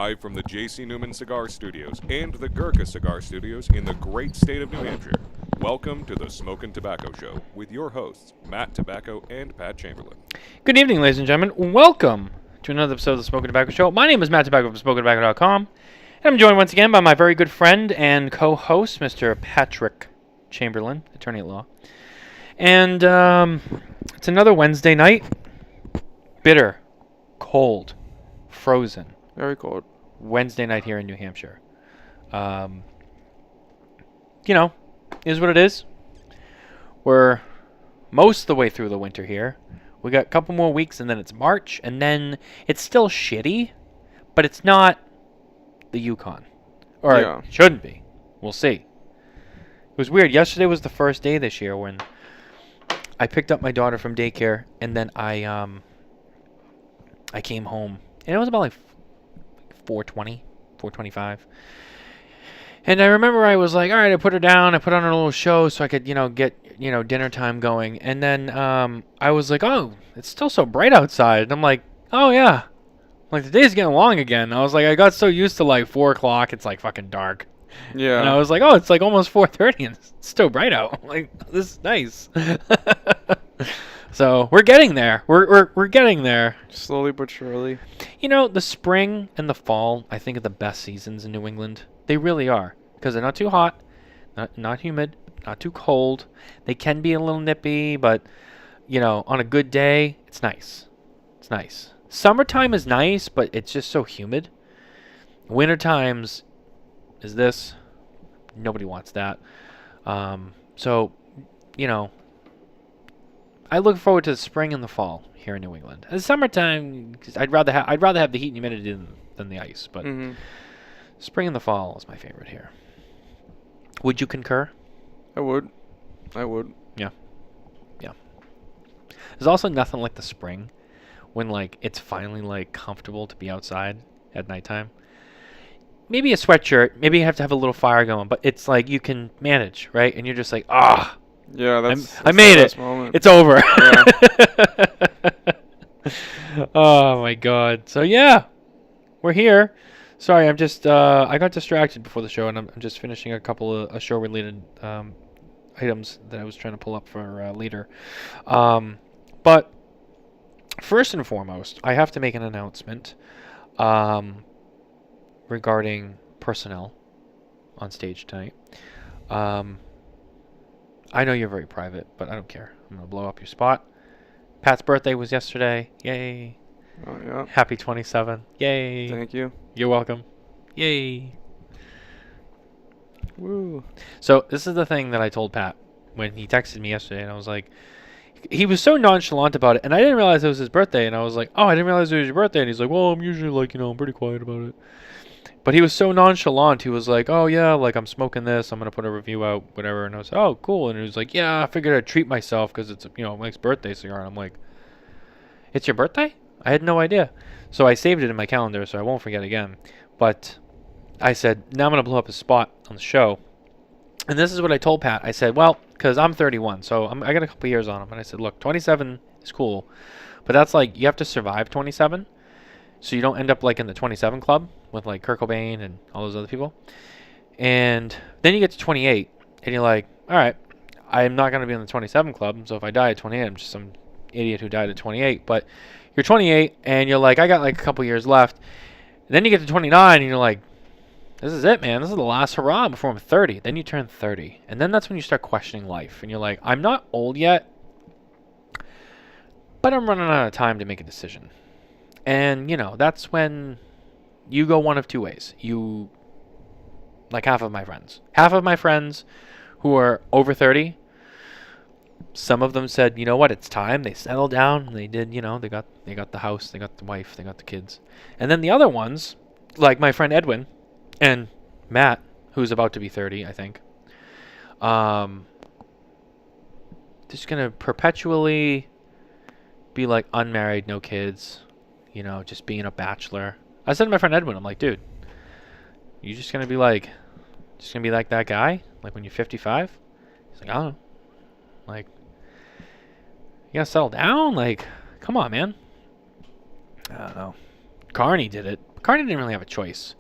Live from the J.C. Newman Cigar Studios and the Gurkha Cigar Studios in the great state of New Hampshire. Welcome to the Smokin Tabacco Show with your hosts, Matt Tobacco and Pat Chamberlain. Good evening, ladies and gentlemen. Welcome to another episode of the Smokin Tabacco Show. My name is Matt Tobacco from SmokinTobacco.com, and I'm joined once again by my very good friend and co-host, Mr. Patrick Chamberlain, attorney at law. And it's another Wednesday night. Bitter, cold, frozen. Very cold. Wednesday night here in New Hampshire. Is what it is. We're most of the way through the winter here. We got a couple more weeks and then it's March, and then it's still shitty, but it's not the Yukon. Or Yeah. it shouldn't be. We'll see. It was weird. Yesterday was the first day this year when I picked up my daughter from daycare, and then I came home, and it was about like 4:20, 4:25. And I remember I was like, all right, I put her down. I put on a little show so I could, get, dinner time going. And then I was like, oh, it's still so bright outside. And I'm like, oh, yeah. Like, the day's getting long again. I was like, I got so used to, like, 4 o'clock. It's, like, fucking dark. Yeah. And I was like, oh, it's, like, almost 4:30, and it's still bright out. I'm like, this is nice. So, we're getting there. We're getting there. Slowly but surely. The spring and the fall, I think, are the best seasons in New England. They really are. Because they're not too hot, not humid, not too cold. They can be a little nippy, but, on a good day, it's nice. It's nice. Summertime is nice, but it's just so humid. Winter times is this. Nobody wants that. So, I look forward to the spring and the fall here in New England. The summertime, 'cause I'd rather have the heat and humidity than the ice, but spring and the fall is my favorite here. Would you concur? I would. Yeah. There's also nothing like the spring when, like, it's finally, like, comfortable to be outside at nighttime. Maybe a sweatshirt. Maybe you have to have a little fire going, but it's like you can manage, right? And you're just like, Yeah, that's I made the it. best moment. It's over. Yeah. Oh, my God. So, yeah, we're here. Sorry, I'm just, I got distracted before the show, and I'm just finishing a couple of show-related items that I was trying to pull up for later. But first and foremost, I have to make an announcement regarding personnel on stage tonight. I know you're very private, but I don't care. I'm going to blow up your spot. Pat's birthday was yesterday. Yay. Oh, yeah. Happy 27. Yay. Thank you. You're welcome. Yay. Woo. So this is the thing that I told Pat when he texted me yesterday, and I was like, he was so nonchalant about it, and I didn't realize it was his birthday, and I was like, oh, I didn't realize it was your birthday, and he's like, well, I'm usually like, I'm pretty quiet about it. But he was so nonchalant, he was like, oh, yeah, like, I'm smoking this, I'm going to put a review out, whatever, and I was like, oh, cool, and he was like, yeah, I figured I'd treat myself, because it's, Mike's birthday cigar, and I'm like, it's your birthday? I had no idea. So I saved it in my calendar, so I won't forget again. But I said, now I'm going to blow up a spot on the show. And this is what I told Pat. I said, well, because I'm 31, so I got a couple years on him. And I said, look, 27 is cool. But that's like, you have to survive 27. So you don't end up like in the 27 club with like Kurt Cobain and all those other people. And then you get to 28, and you're like, all right, I'm not going to be in the 27 club. So if I die at 28, I'm just some idiot who died at 28. But you're 28, and you're like, I got like a couple years left. And then you get to 29, and you're like, this is it, man. This is the last hurrah before I'm 30. Then you turn 30. And then that's when you start questioning life. And you're like, I'm not old yet, but I'm running out of time to make a decision. And, that's when you go one of two ways. You, like half of my friends who are over 30, some of them said, you know what, it's time. They settled down. They did, they got the house, they got the wife, they got the kids. And then the other ones, like my friend Edwin and Matt, who's about to be 30, I think, just going to perpetually be like unmarried, no kids, just being a bachelor. I said to my friend Edwin, I'm like, dude, you just going to be like that guy? Like when you're 55? He's like, I don't know. Like, you gotta settle down? Like, come on, man. I don't know. Carney did it Carney didn't really have a choice.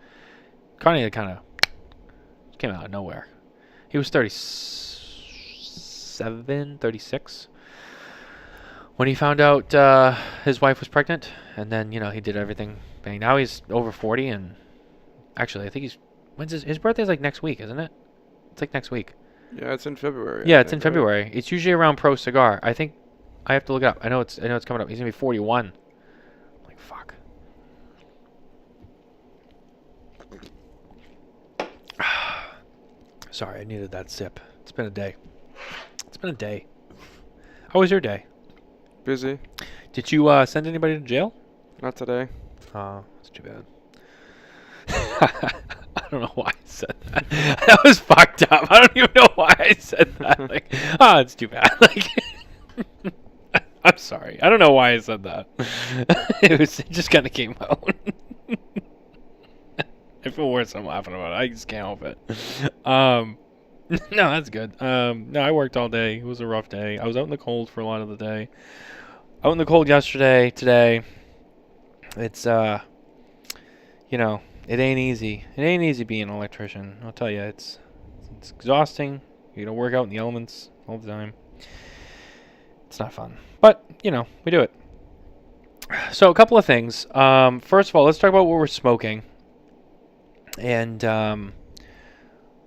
Carney kind of came out of nowhere. He was 37, 36 when he found out his wife was pregnant, and then he did everything. And now he's over 40, and actually I think when's his birthday's like next week, isn't it? It's like next week. Yeah, it's in February. Yeah, I it's in think, right? February. It's usually around Pro Cigar. I think I have to look it up. I know it's coming up. He's gonna be 41. Like fuck. Sorry, I needed that sip. It's been a day. How was your day? Busy. Did you send anybody to jail? Not today. Oh, that's too bad. I don't know why I said that. That was fucked up. I don't even know why I said that. Like, oh, it's too bad. Like, I'm sorry. I don't know why I said that. It just kind of came out. I feel worse. I'm laughing about it. I just can't help it. No, that's good. No, I worked all day. It was a rough day. I was out in the cold for a lot of the day. Out in the cold yesterday, today. It's it ain't easy. It ain't easy being an electrician. I'll tell you, it's exhausting. You gotta work out in the elements all the time. It's not fun, but we do it. So a couple of things. First of all, let's talk about what we're smoking, and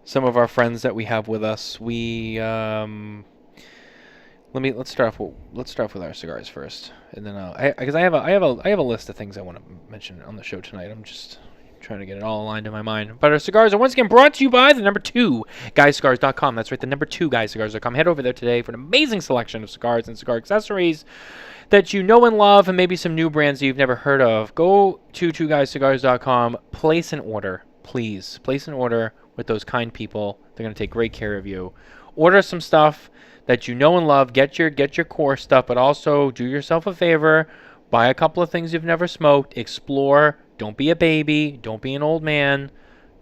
some of our friends that we have with us. Let's start off with our cigars first, and then because I have a list of things I want to mention on the show tonight. I'm just trying to get it all aligned in my mind. But our cigars are once again brought to you by the number 2 guyscigars.com. That's right, the number 2 guyscigars.com. Head over there today for an amazing selection of cigars and cigar accessories that you know and love, and maybe some new brands that you've never heard of. Go to 2guyscigars.com. Place an order, please. Place an order with those kind people. They're going to take great care of you. Order some stuff that you know and love. Get your core stuff, but also do yourself a favor. Buy a couple of things you've never smoked. Explore. Don't be a baby. Don't be an old man.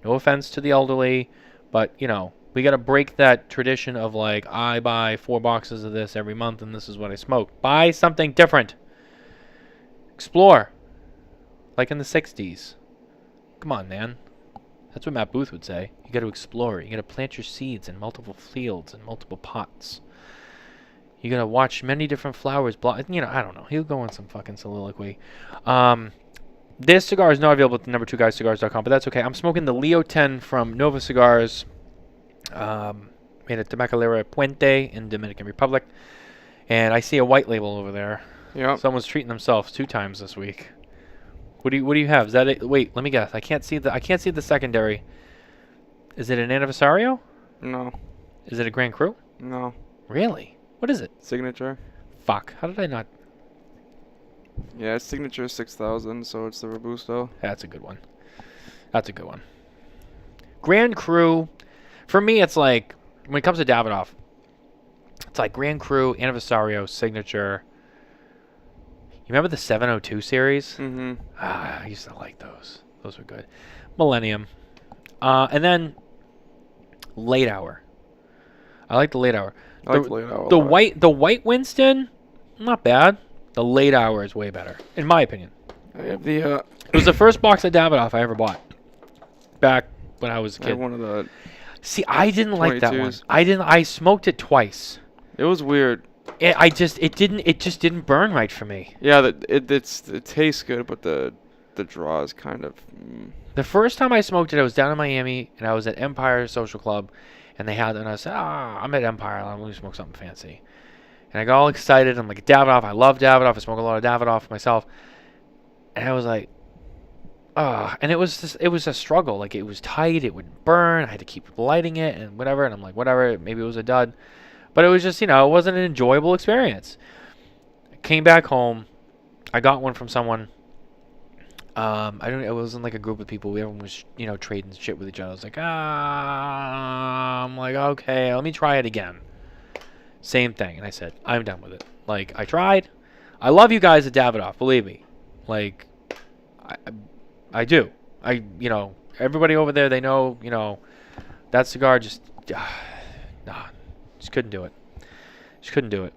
No offense to the elderly, but we got to break that tradition of like, I buy 4 boxes of this every month and this is what I smoke. Buy something different. Explore. Like in the 60s. Come on, man. That's what Matt Booth would say. You got to explore. You got to plant your seeds in multiple fields and multiple pots. You got to watch many different flowers. I don't know. He'll go on some fucking soliloquy. This cigar is not available at the number 2guyscigars.com, but that's okay. I'm smoking the Leo 10 from Nova Cigars, made at Tabacalera Puente in Dominican Republic. And I see a white label over there. Yeah. Someone's treating themselves 2 times this week. What do you have? Is that it? Wait, let me guess. I can't see the secondary. Is it an Anniversario? No. Is it a Grand Cru? No. Really? What is it? Signature. Fuck. How did I not? Yeah, it's Signature 6000, so it's the Robusto. That's a good one. Grand Cru. For me, it's like, when it comes to Davidoff, it's like Grand Cru, Anniversario, Signature. You remember the 702 series? Mm-hmm. I used to like those. Those were good. Millennium. And then Late Hour. I like the Late Hour. I like the Late Hour. The white Winston, not bad. The Late Hour is way better, in my opinion. I have the It was the first box of Davidoff I ever bought. Back when I was a I have kid. one of the See, I didn't like that one. 22s. I smoked it twice. It was weird. It just didn't burn right for me. Yeah, it tastes good, but the draw is kind of. The first time I smoked it, I was down in Miami, and I was at Empire Social Club, and I said, I'm at Empire, I'm going to smoke something fancy. And I got all excited. I'm like, Davidoff, I love Davidoff. I smoke a lot of Davidoff myself. And I was like, and it was a struggle. Like, it was tight, it would burn, I had to keep lighting it and whatever, and I'm like, whatever, maybe it was a dud. But it was just, it wasn't an enjoyable experience. I came back home, I got one from someone. It wasn't like a group of people. Everyone was, trading shit with each other. I was like, I'm like, okay, let me try it again. Same thing. And I said, I'm done with it. Like, I tried. I love you guys at Davidoff, believe me. Like, I do. Everybody over there, they know, that cigar just, just couldn't do it. Just couldn't do it.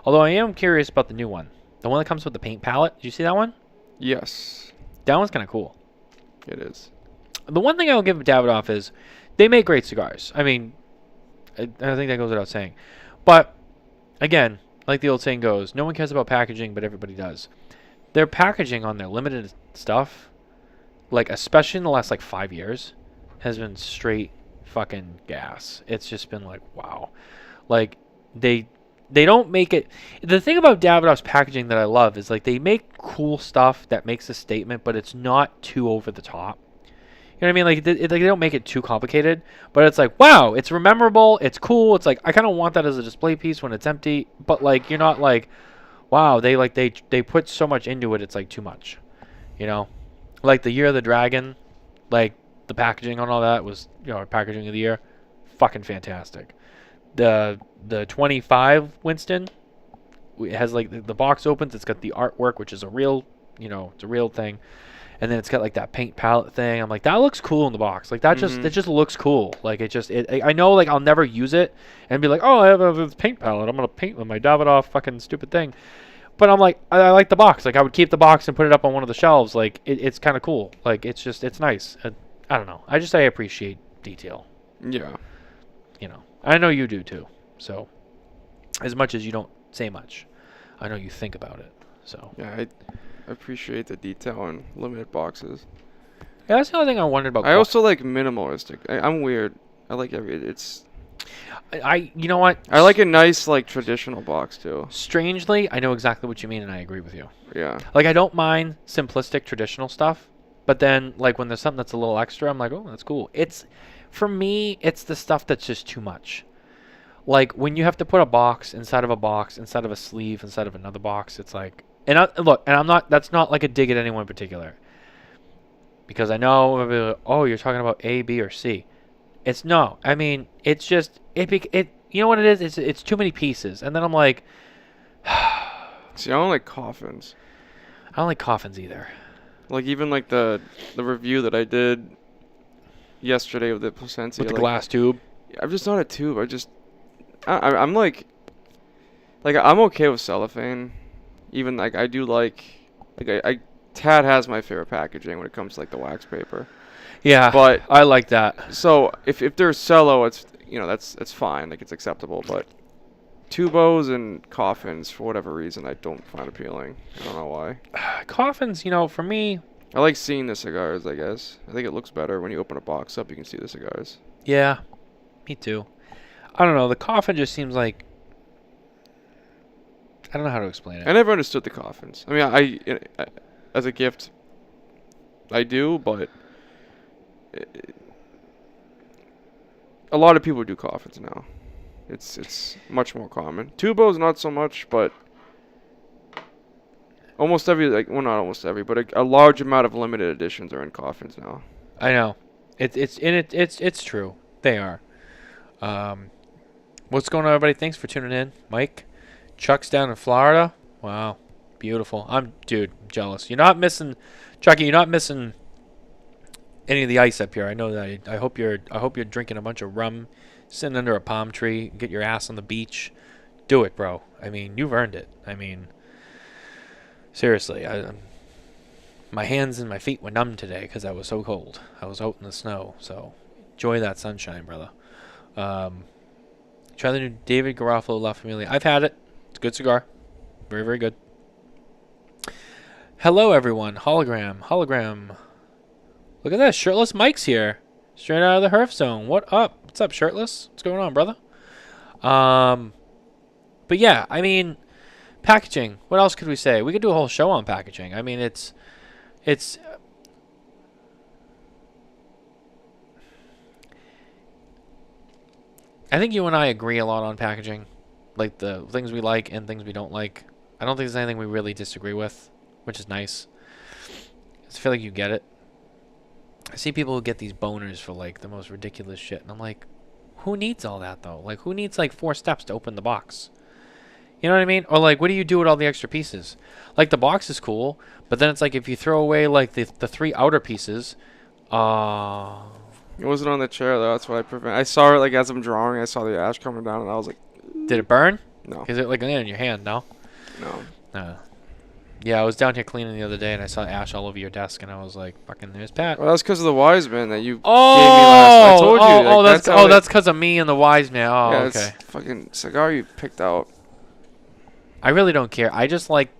Although I am curious about the new one. The one that comes with the paint palette. Did you see that one? Yes. That one's kind of cool. It is. The one thing I'll give Davidoff is they make great cigars. I mean, I think that goes without saying. But, again, like the old saying goes, no one cares about packaging, but everybody does. Their packaging on their limited stuff, like, especially in the last, like, 5 years, has been straight fucking gas. It's just been like, wow. Like, they don't make it... The thing about Davidoff's packaging that I love is, like, they make cool stuff that makes a statement, but it's not too over the top. You know what I mean? Like, they don't make it too complicated, but it's like, wow, it's memorable, it's cool. It's like, I kind of want that as a display piece when it's empty, but like, you're not like, wow, they put so much into it, it's like too much, you know? Like the Year of the Dragon, like the packaging on all that was, you know, packaging of the year, fucking fantastic. The 25 Winston, it has like the box opens, it's got the artwork, which is a real, you know, it's a real thing. And then it's got like that paint palette thing. I'm like, that looks cool in the box. Like that it just looks cool. Like I know like I'll never use it and be like, oh, I have a paint palette. I'm gonna paint with my Davidoff fucking stupid thing. But I'm like, I like the box. Like I would keep the box and put it up on one of the shelves. Like it's kind of cool. Like it's nice. I don't know. I appreciate detail. Yeah. You know, I know you do too. So as much as you don't say much, I know you think about it. So Yeah, I appreciate the detail on limited boxes. yeah, that's the other thing I wondered about. I also like minimalistic. I'm weird. I like it's. You know what? I like a nice like traditional box too. Strangely, I know exactly what you mean, and I agree with you. Yeah. Like I don't mind simplistic traditional stuff, but then like when there's something that's a little extra, I'm like, oh, that's cool. It's for me, it's the stuff that's just too much. Like when you have to put a box inside of a box, inside of a sleeve, inside of another box, it's like. And I'm not. That's not like a dig at anyone in particular. Because I know, oh, you're talking about A, B, or C. It's no. I mean, it's just it. You know what it is? It's too many pieces. And then I'm like, See, I don't like coffins. I don't like coffins either. Like even like the review that I did yesterday with the Placencia. With the glass tube. I'm just not a tube. I'm like I'm okay with cellophane. Even like I do like Tad has my favorite packaging when it comes to like the wax paper. Yeah, but I like that. So if there's cello, it's that's fine, like it's acceptable. But tubos and coffins, for whatever reason, I don't find appealing. I don't know why. Coffins, for me. I like seeing the cigars. I guess I think it looks better when you open a box up. You can see the cigars. Yeah, me too. I don't know. The coffin just seems like. I don't know how to explain it. I never understood the coffins. I mean, I as a gift, I do, but a lot of people do coffins now. It's much more common. Tubos, not so much, but almost every, not almost every, but a large amount of limited editions are in coffins now. I know. It's true. They are. What's going on, everybody? Thanks for tuning in, Mike. Chuck's down in Florida. Wow, beautiful. I'm jealous. You're not missing, Chucky. You're not missing any of the ice up here. I know that. I hope you're drinking a bunch of rum, sitting under a palm tree, get your ass on the beach. Do it, bro. I mean, you've earned it. I mean, seriously. My hands and my feet were numb today because I was so cold. I was out in the snow. So enjoy that sunshine, brother. Try the new David Garofalo La Familia. I've had it. It's a good cigar. Very, very good. Hello, everyone. Hologram. Look at that. Shirtless Mike's here. Straight out of the Herf Zone. What up? What's up, Shirtless? What's going on, brother? But yeah, I mean, packaging. What else could we say? We could do a whole show on packaging. I mean, it's... I think you and I agree a lot on packaging. Like the things we like and things we don't like. I don't think there's anything we really disagree with, which is nice. I feel like you get it. I see people who get these boners for like the most ridiculous shit, and I'm like, who needs all that though? Like, who needs like 4 steps to open the box? You know what I mean? Or like, what do you do with all the extra pieces? Like the box is cool, but then it's like if you throw away like the 3 outer pieces, It wasn't on the chair though. That's what I prevent. I saw it like as I'm drawing. I saw the ash coming down, and I was like, did it burn? no. Is it like in your hand? No. No. Yeah, I was down here cleaning the other day, and I saw ash all over your desk, and I was like, "Fucking, there's Pat." Well, that's because of the wise man that you gave me Oh, last. I told you. Like, that's because of me and the wise man. Oh, yeah, okay. it's fucking cigar you picked out. I really don't care. I just like,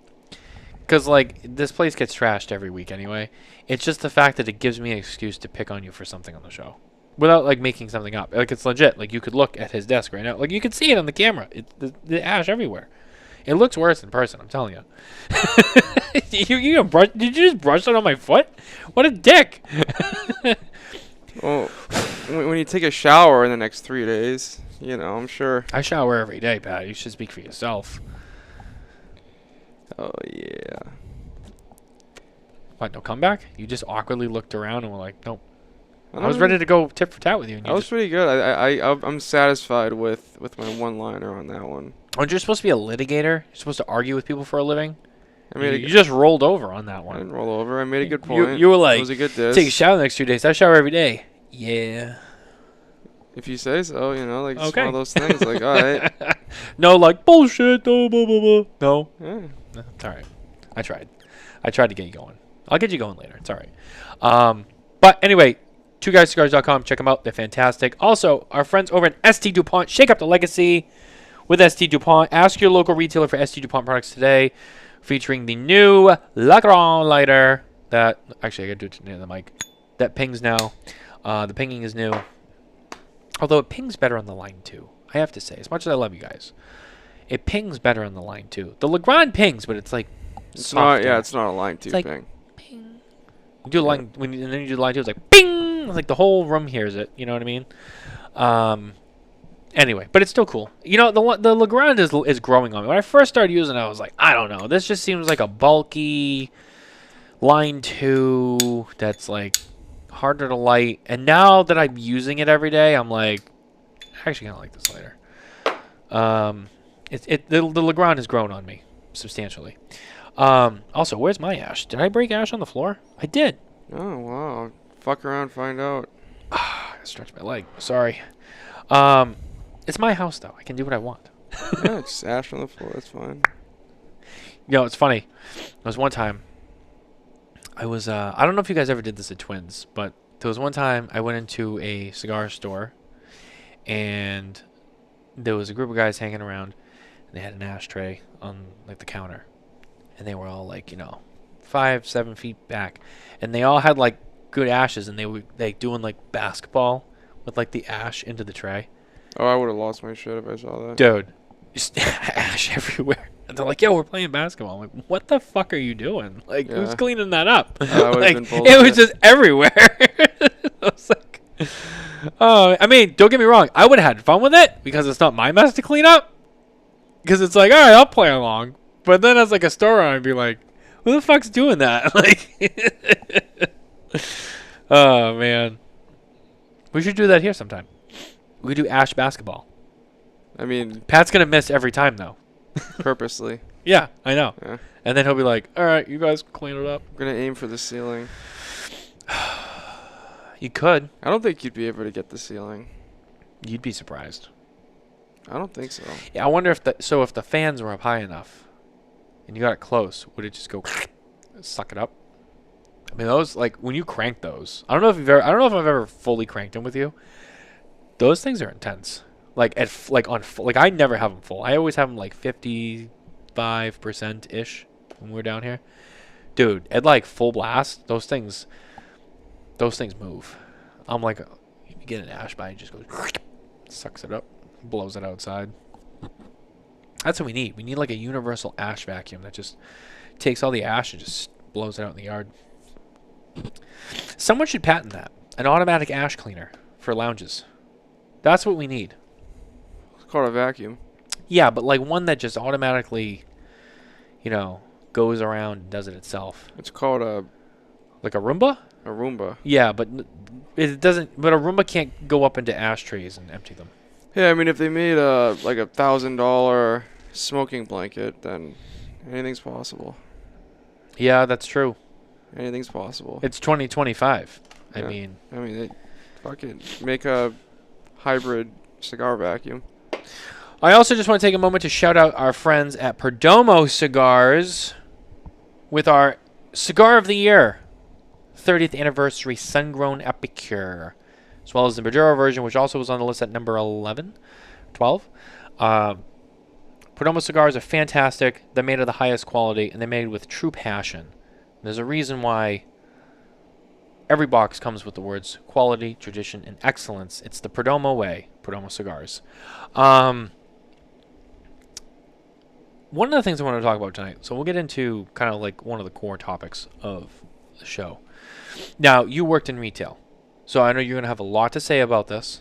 because like this place gets trashed every week anyway. It's just the fact that it gives me an excuse to pick on you for something on the show, without like making something up. Like it's legit. Like you could look at his desk right now. Like you could see it on the camera. The ash everywhere. It looks worse in person. I'm telling you. Did you just brush it on my foot? What a dick! Well, when you take a shower in the next 3 days, I'm sure. I shower every day, Pat. You should speak for yourself. Oh yeah. What? No comeback? You just awkwardly looked around and were like, "Nope." I was don't ready to go tit for tat with you. And I was pretty good. I'm satisfied with my one-liner on that one. Aren't you supposed to be a litigator? You're supposed to argue with people for a living? I made You just rolled over on that I one. didn't roll over. I made a good point. You were It like, was a good diss. take a shower the next 2 days. I shower every day. Yeah. If you say so, like it's Okay. one of those things. Like, all right. No, like, bullshit. No, blah, blah, blah. No. Yeah. No, it's all right. I tried to get you going. I'll get you going later. It's all right. But anyway, twoguyscigars.com. Check them out. They're fantastic. Also, our friends over at ST Dupont. Shake up the legacy with ST Dupont. Ask your local retailer for ST Dupont products today, featuring the new La Grande lighter that, actually, I got to do it near the mic, that pings now. The pinging is new. Although it pings better on the line 2. I have to say, as much as I love you guys, it pings better on the line 2. The Legrand pings, but it's like It's softer. not. Yeah, it's not a line 2 like- thing. Ping. You do line and then you do line 2. It's like ping. It's like the whole room hears it. You know what I mean? Anyway, but it's still cool. The Legrand is growing on me. When I first started using it, I was like, I don't know. This just seems like a bulky line 2 that's like harder to light. And now that I'm using it every day, I'm like, I actually kind of like this lighter. The Legrand has grown on me substantially. Also, where's my ash? Did I break ash on the floor? I did. Oh wow. Fuck around, find out. I stretched my leg. Sorry. It's my house though. I can do what I want. Yeah, just ash on the floor. That's fine. It's funny. There was one time I was I don't know if you guys ever did this at Twins, but there was one time I went into a cigar store and there was a group of guys hanging around and they had an ashtray on like the counter. And they were all like, 5-7 feet back. And they all had like good ashes and they were like doing like basketball with like the ash into the tray. Oh, I would have lost my shit if I saw that. Dude, just ash everywhere. And they're like, yo, we're playing basketball. I'm like, what the fuck are you doing? Like, who's Yeah. cleaning that up? That would've Like, been it was bullshit. just everywhere. I was like, oh, I mean, don't get me wrong. I would have had fun with it because it's not my mess to clean up. Because it's like, all right, I'll play along. But then as like a store owner, I'd be like, who the fuck's doing that? Like, oh, man. We should do that here sometime. We do ash basketball. I mean, Pat's going to miss every time, though. purposely. Yeah, I know. Yeah. And then he'll be like, all right, you guys clean it up. I'm gonna aim for the ceiling. You could. I don't think you'd be able to get the ceiling. You'd be surprised. I don't think so. Yeah, I wonder if the fans were up high enough and you got it close, would it just go suck it up? I mean, those, like, when you crank those, I don't know if I've ever fully cranked them with you. Those things are intense. Like I never have them full. I always have them like 55% ish when we're down here. Dude, at like full blast, those things move. I'm like, you get an ash by, it just goes, sucks it up, blows it outside. That's what we need. We need like a universal ash vacuum that just takes all the ash and just blows it out in the yard. Someone should patent that. An automatic ash cleaner for lounges. That's what we need. It's called a vacuum. Yeah, but like one that just automatically, goes around and does it itself. It's called a Like a Roomba? Roomba. Yeah, but it doesn't. But a Roomba can't go up into ashtrays and empty them. Yeah, I mean, if they made like $1,000 smoking blanket, then anything's possible. Yeah, that's true. Anything's possible. It's 2025. Yeah. I mean, they fucking make a hybrid cigar vacuum. I also just want to take a moment to shout out our friends at Perdomo Cigars. with our Cigar of the Year 30th Anniversary Sun-Grown Epicure, as well as the Maduro version, which also was on the list at number 12. Perdomo cigars are fantastic. They're made of the highest quality, and they're made with true passion. There's a reason why every box comes with the words quality, tradition, and excellence. It's the Perdomo way, Perdomo cigars. One of the things I want to talk about tonight, so we'll get into kind of like one of the core topics of the show. Now, you worked in retail, so I know you're going to have a lot to say about this,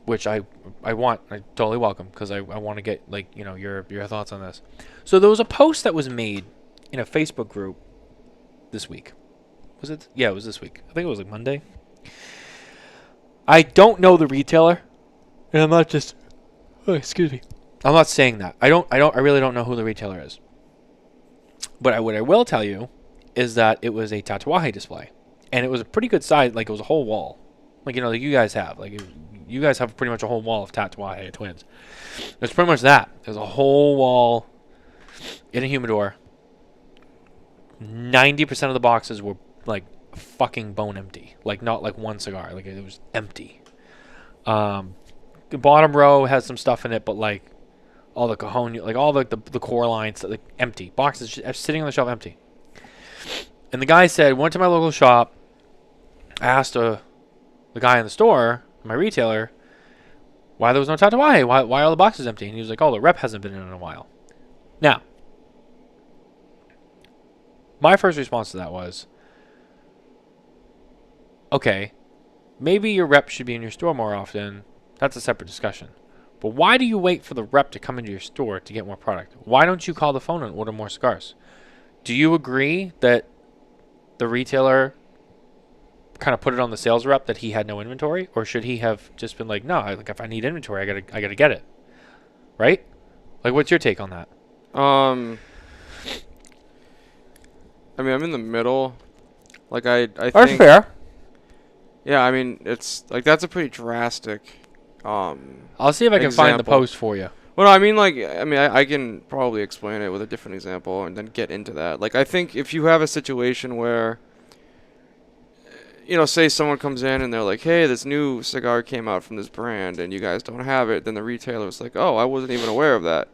which I totally welcome, because I want to get your thoughts on this. So there was a post that was made in a Facebook group this week. Was it? Yeah, it was this week. I think it was like Monday. I don't know the retailer, and I'm not just. Oh, excuse me. I'm not saying that. I really don't know who the retailer is. But what I will tell you is that it was a tatuaje display, and it was a pretty good size. Like, it was a whole wall, like you guys have. You guys have pretty much a whole wall of tatuaje twins. It's pretty much that. There's a whole wall in a humidor. 90% of the boxes were like fucking bone empty. Like, not like one cigar. Like, it was empty. The bottom row has some stuff in it, but like all the cajon, like all the core lines, like empty. Boxes just sitting on the shelf empty. And the guy said, went to my local shop, asked the guy in the store, my retailer, why there was no tatuaje, why are the boxes empty? And he was like, oh, the rep hasn't been in a while. Now, my first response to that was, okay, maybe your rep should be in your store more often. That's a separate discussion. But why do you wait for the rep to come into your store to get more product? Why don't you call the phone and order more cigars? Do you agree that the retailer kind of put it on the sales rep that he had no inventory, or should he have just been like, no, like, if I need inventory, I gotta get it, right? Like, what's your take on that? I mean, I'm in the middle. Like, I think. That's fair. Yeah, I mean, it's like, that's a pretty drastic. I'll see if I can find the post for you. Well, I mean, I can probably explain it with a different example and then get into that. Like, I think if you have a situation where, say someone comes in and they're like, hey, this new cigar came out from this brand and you guys don't have it, then the retailer's like, oh, I wasn't even aware of that.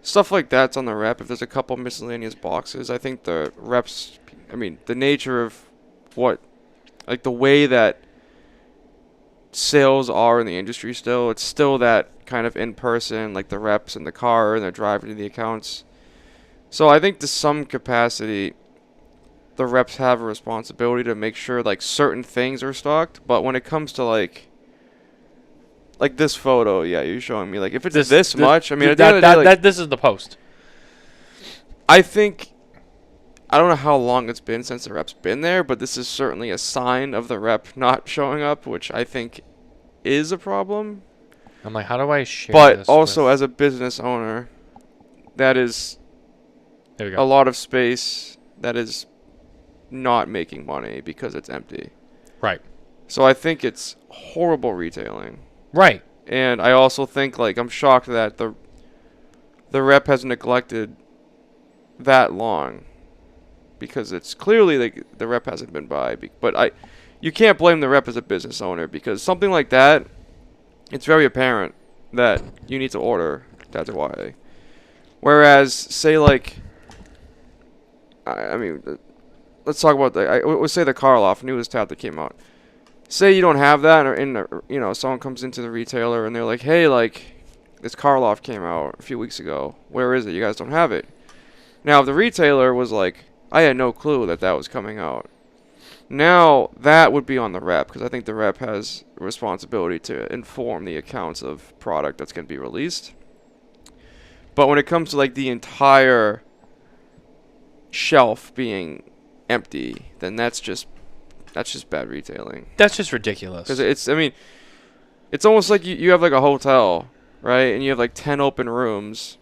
Stuff like that's on the rep. If there's a couple miscellaneous boxes, I think the reps, the nature of the way that sales are in the industry still, it's still that kind of in person, like the reps in the car and they're driving to the accounts. So I think to some capacity, the reps have a responsibility to make sure like certain things are stocked. But when it comes to like this photo, yeah, you're showing me, like, if it's this much, at the end of the day, like, this is the post. I think, I don't know how long it's been since the rep's been there, but this is certainly a sign of the rep not showing up, which I think is a problem. I'm like, how do I share this? But also, as a business owner, that is a lot of space that is not making money because it's empty. Right. So I think it's horrible retailing. Right. And I also think, like, I'm shocked that the rep has neglected that long, because it's clearly like the rep hasn't been by. But you can't blame the rep as a business owner, because something like that, it's very apparent that you need to order tatuaje. Whereas, say, like, let's talk about let's say the Karloff newest tab that came out. Say you don't have that, or someone comes into the retailer and they're like, hey, like, this Karloff came out a few weeks ago. Where is it? You guys don't have it. Now, if the retailer was like, I had no clue that was coming out, now that would be on the rep, because I think the rep has a responsibility to inform the accounts of product that's going to be released. But when it comes to, like, the entire shelf being empty, then that's just bad retailing. That's just ridiculous. Because it's almost like you have like a hotel, right? And you have like 10 open rooms,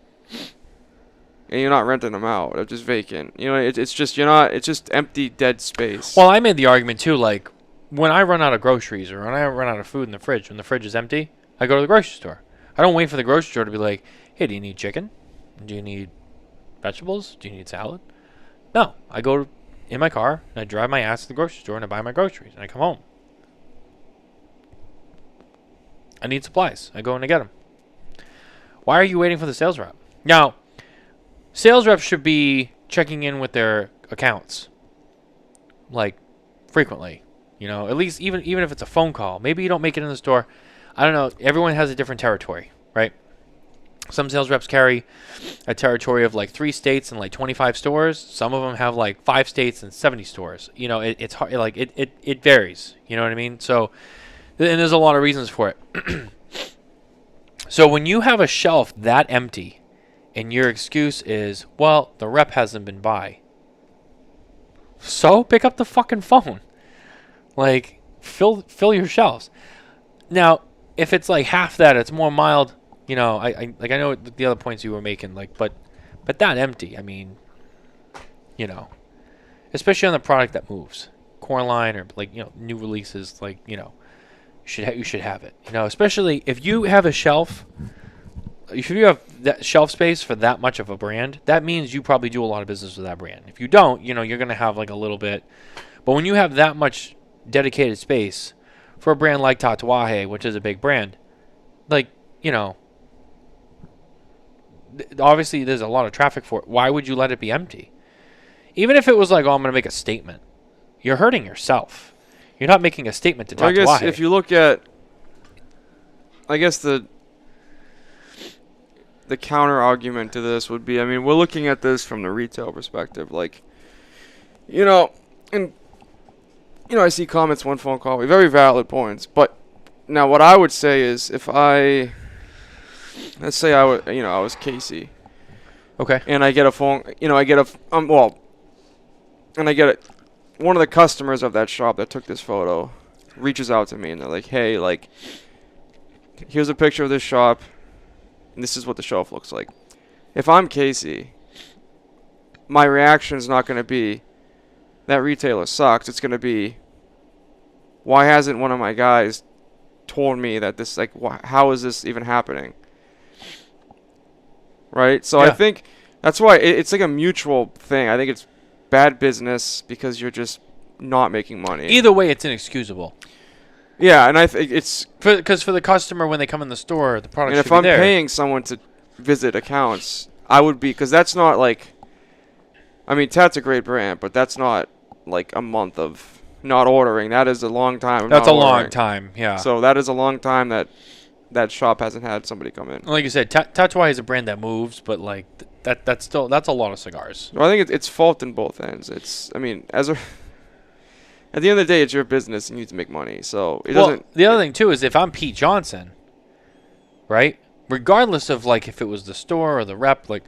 and you're not renting them out. They're just vacant. It's just empty, dead space. Well, I made the argument too. Like, when I run out of groceries or when I run out of food in the fridge, when the fridge is empty, I go to the grocery store. I don't wait for the grocery store to be like, hey, do you need chicken? Do you need vegetables? Do you need salad? No, I go in my car and I drive my ass to the grocery store and I buy my groceries and I come home. I need supplies. I go and I get them. Why are you waiting for the sales rep? Now, sales reps should be checking in with their accounts, like, frequently. You know, at least even if it's a phone call. Maybe you don't make it in the store. I don't know. Everyone has a different territory, right? Some sales reps carry a territory of like 3 states and like 25 stores. Some of them have like 5 states and 70 stores. You know, it's hard. Like it varies. You know what I mean? So, and there's a lot of reasons for it. So when you have a shelf that empty, and your excuse is, well, the rep hasn't been by. So pick up the fucking phone. Like, fill your shelves. Now, if it's like half that, it's more mild. You know, I know the other points you were making, like, but that empty. I mean, you know, especially on the product that moves, core line or like, you know, new releases, like, you know, you should have it. You know, especially if you have a shelf. If you have that shelf space for that much of a brand, that means you probably do a lot of business with that brand. If you don't, you know, you're going to have like a little bit. But when you have that much dedicated space for a brand like Tatuaje, which is a big brand, like, you know, obviously there's a lot of traffic for it. Why would you let it be empty? Even if it was like, oh, I'm going to make a statement. You're hurting yourself. You're not making a statement to Tatuaje. I guess if you look at, I guess the counter argument to this would be, I mean, we're looking at this from the retail perspective. Like, you know, and, you know, I see comments, one phone call, very valid points. But now what I would say is if let's say I was Casey. Okay. And I get a phone, you know, and I get it. One of the customers of that shop that took this photo reaches out to me and they're like, hey, like, here's a picture of this shop. And this is what the shelf looks like. If I'm Casey, my reaction is not going to be, that retailer sucks. It's going to be, why hasn't one of my guys told me that this, like, how is this even happening? Right? So Yeah. I think that's why it's like a mutual thing. I think it's bad business because you're just not making money. Either way, it's inexcusable. Yeah, and I think it's Because for the customer, when they come in the store, the product and should if I'm be there. paying someone to visit accounts, I would be, because that's not like, I mean, Tat's a great brand, but that's not like a month of not ordering. That is a long time of That's not a long ordering. time, yeah. So that is a long time that shop hasn't had somebody come in. Like you said, Tatuaje is a brand that moves, but like that's a lot of cigars. No, I think it's fault in both ends. It's, I mean, at the end of the day, it's your business and you need to make money. So it doesn't. The other thing too is if I'm Pete Johnson, right? Regardless of like if it was the store or the rep, like,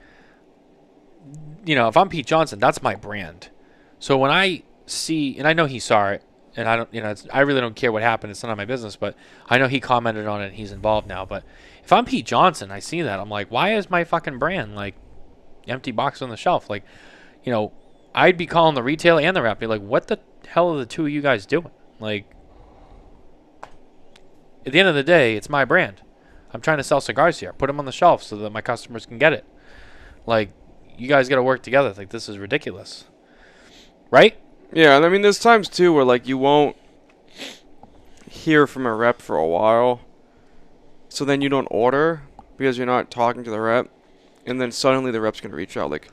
you know, if I'm Pete Johnson, that's my brand. So when I see, and I know he saw it, and I don't, you know, I really don't care what happened. It's none of my business. But I know he commented on it. And he's involved now. But if I'm Pete Johnson, I see that, I'm like, why is my fucking brand like empty box on the shelf? Like, you know, I'd be calling the retailer and the rep, be like, what the hell are the two of you guys doing? Like, at the end of the day, it's my brand. I'm trying to sell cigars here. Put them on the shelf so that my customers can get it. Like, you guys got to work together. Like, this is ridiculous. Right? Yeah, and I mean, there's times too where like you won't hear from a rep for a while, so then you don't order because you're not talking to the rep, and then suddenly the rep's gonna reach out like,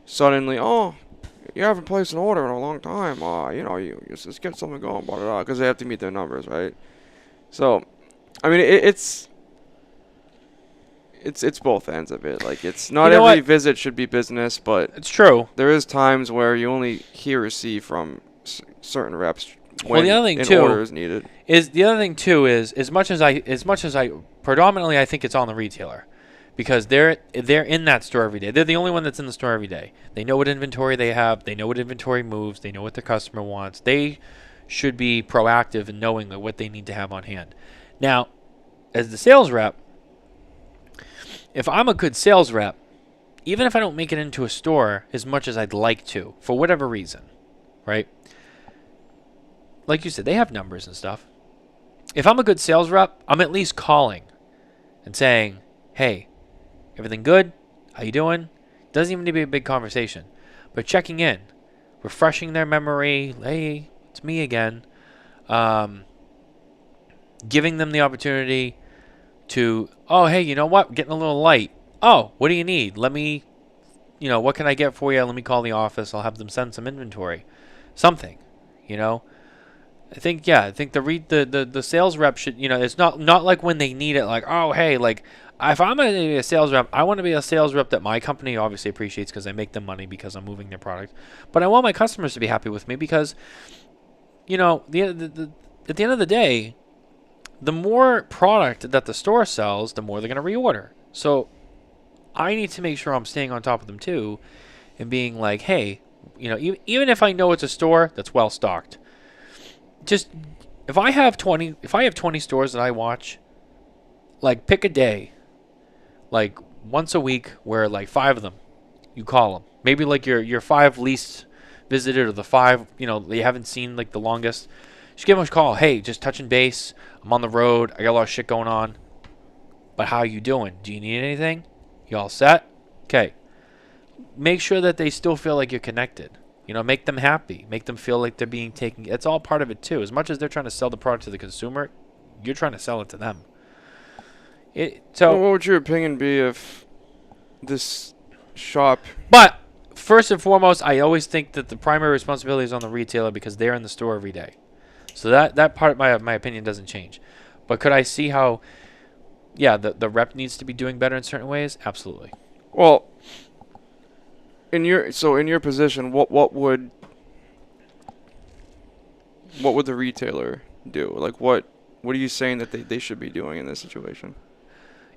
suddenly, oh, you haven't placed an order in a long time. You know, you just get something going, blah, blah, blah, because they have to meet their numbers, right? So, I mean, it's both ends of it. Like, it's not every visit should be business, but it's true. there is times where you only hear or see from certain reps when Well, the other thing an too order is needed. is as much as I predominantly I think it's on the retailer. Because they're in that store every day. They're the only one that's in the store every day. They know what inventory they have. They know what inventory moves. They know what their customer wants. They should be proactive in knowing what they need to have on hand. Now, as the sales rep, if I'm a good sales rep, even if I don't make it into a store as much as I'd like to, for whatever reason, right? Like you said, they have numbers and stuff. If I'm a good sales rep, I'm at least calling and saying, hey, everything good? How you doing? Doesn't even need to be a big conversation. but checking in, refreshing their memory. Hey, it's me again. Giving them the opportunity to, oh, hey, you know what? Getting a little light. Oh, what do you need? Let me, what can I get for you? Let me call the office. I'll have them send some inventory. Something, I think the sales rep should, it's not like when they need it, like, oh, hey, like, if I'm going to be a sales rep, I want to be a sales rep that my company obviously appreciates because I make them money because I'm moving their product. But I want my customers to be happy with me because, at the end of the day, the more product that the store sells, the more they're going to reorder. So I need to make sure I'm staying on top of them too and being like, hey, even if I know it's a store that's well stocked, just if I have 20 stores that I watch, like pick a day, like once a week where like 5 of them you call them. Maybe like your 5 least visited or the 5, they haven't seen like the longest. Just give them a call. Hey, just touching base. I'm on the road. I got a lot of shit going on. But how you doing? Do you need anything? You all set? Okay. Make sure that they still feel like you're connected. Make them happy. Make them feel like they're being taken. It's all part of it too. As much as they're trying to sell the product to the consumer, you're trying to sell it to them. What would your opinion be if this shop... But first and foremost, I always think that the primary responsibility is on the retailer because they're in the store every day. So that part of my opinion doesn't change. But could I see how, the rep needs to be doing better in certain ways? Absolutely. Well, in your position, what would the retailer do? Like what are you saying that they should be doing in this situation?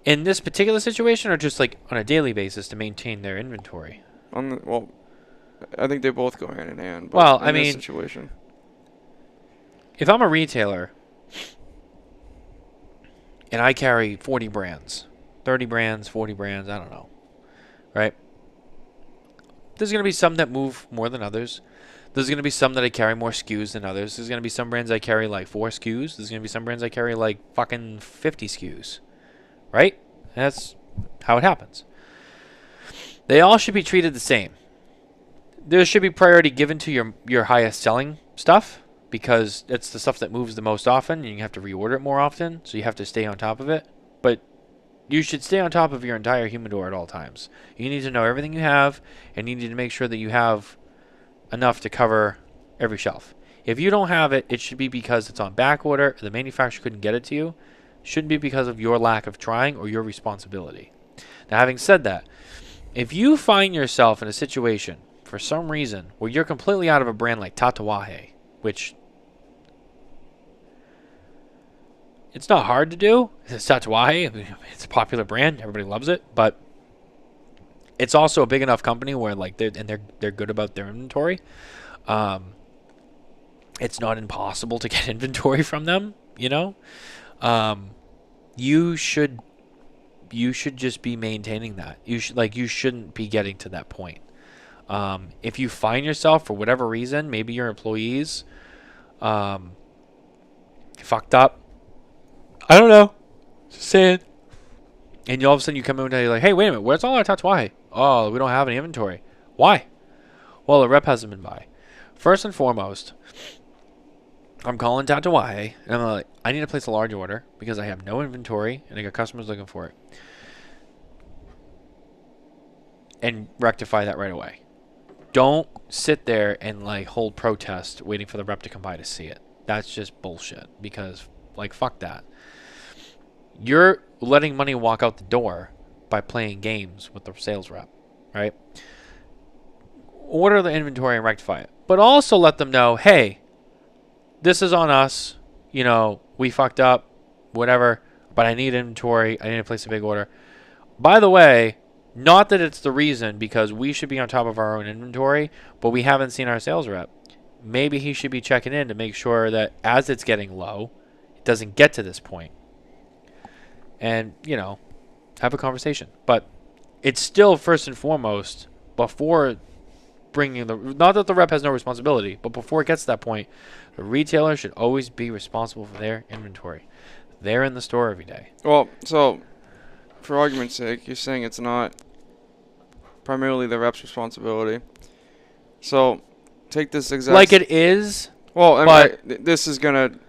In this particular situation, or just like on a daily basis to maintain their inventory? I think they both go hand in hand. But well, in this situation. If I'm a retailer and I carry 40 brands, 30 brands, 40 brands, I don't know, right? There's going to be some that move more than others. There's going to be some that I carry more SKUs than others. There's going to be some brands I carry like 4 SKUs. There's going to be some brands I carry like fucking 50 SKUs, right? And that's how it happens. They all should be treated the same. There should be priority given to your highest selling stuff, because it's the stuff that moves the most often, and you have to reorder it more often, so you have to stay on top of it. But you should stay on top of your entire humidor at all times. You need to know everything you have, and you need to make sure that you have enough to cover every shelf. If you don't have it, it should be because it's on back order, the manufacturer couldn't get it to you. It shouldn't be because of your lack of trying or your responsibility. Now, having said that, if you find yourself in a situation, for some reason, where you're completely out of a brand like Tatuaje, which it's not hard to do. It's Tatuaje. It's a popular brand. Everybody loves it. But it's also a big enough company where like they're good about their inventory. It's not impossible to get inventory from them. You should just be maintaining that. You shouldn't be getting to that point. If you find yourself for whatever reason, maybe your employees fucked up. I don't know. Just saying. And all of a sudden you come in and you're like, hey, wait a minute, where's all our Tatuaje? Oh, we don't have any inventory. Why? Well, the rep hasn't been by. First and foremost, I'm calling Tatuaje, and I'm like, I need to place a large order because I have no inventory and I got customers looking for it. And rectify that right away. Don't sit there and like hold protest waiting for the rep to come by to see it. That's just bullshit, because like fuck that. You're letting money walk out the door by playing games with the sales rep, right? Order the inventory and rectify it. But also let them know, hey, this is on us. We fucked up, whatever, but I need inventory. I need to place a big order. By the way, not that it's the reason, because we should be on top of our own inventory, but we haven't seen our sales rep. Maybe he should be checking in to make sure that as it's getting low, it doesn't get to this point. And, have a conversation. But it's still first and foremost, before bringing not that the rep has no responsibility, but before it gets to that point, the retailer should always be responsible for their inventory. They're in the store every day. Well, so for argument's sake, you're saying it's not primarily the rep's responsibility. So, take this exact... Like it is. Well, I mean, but this is going to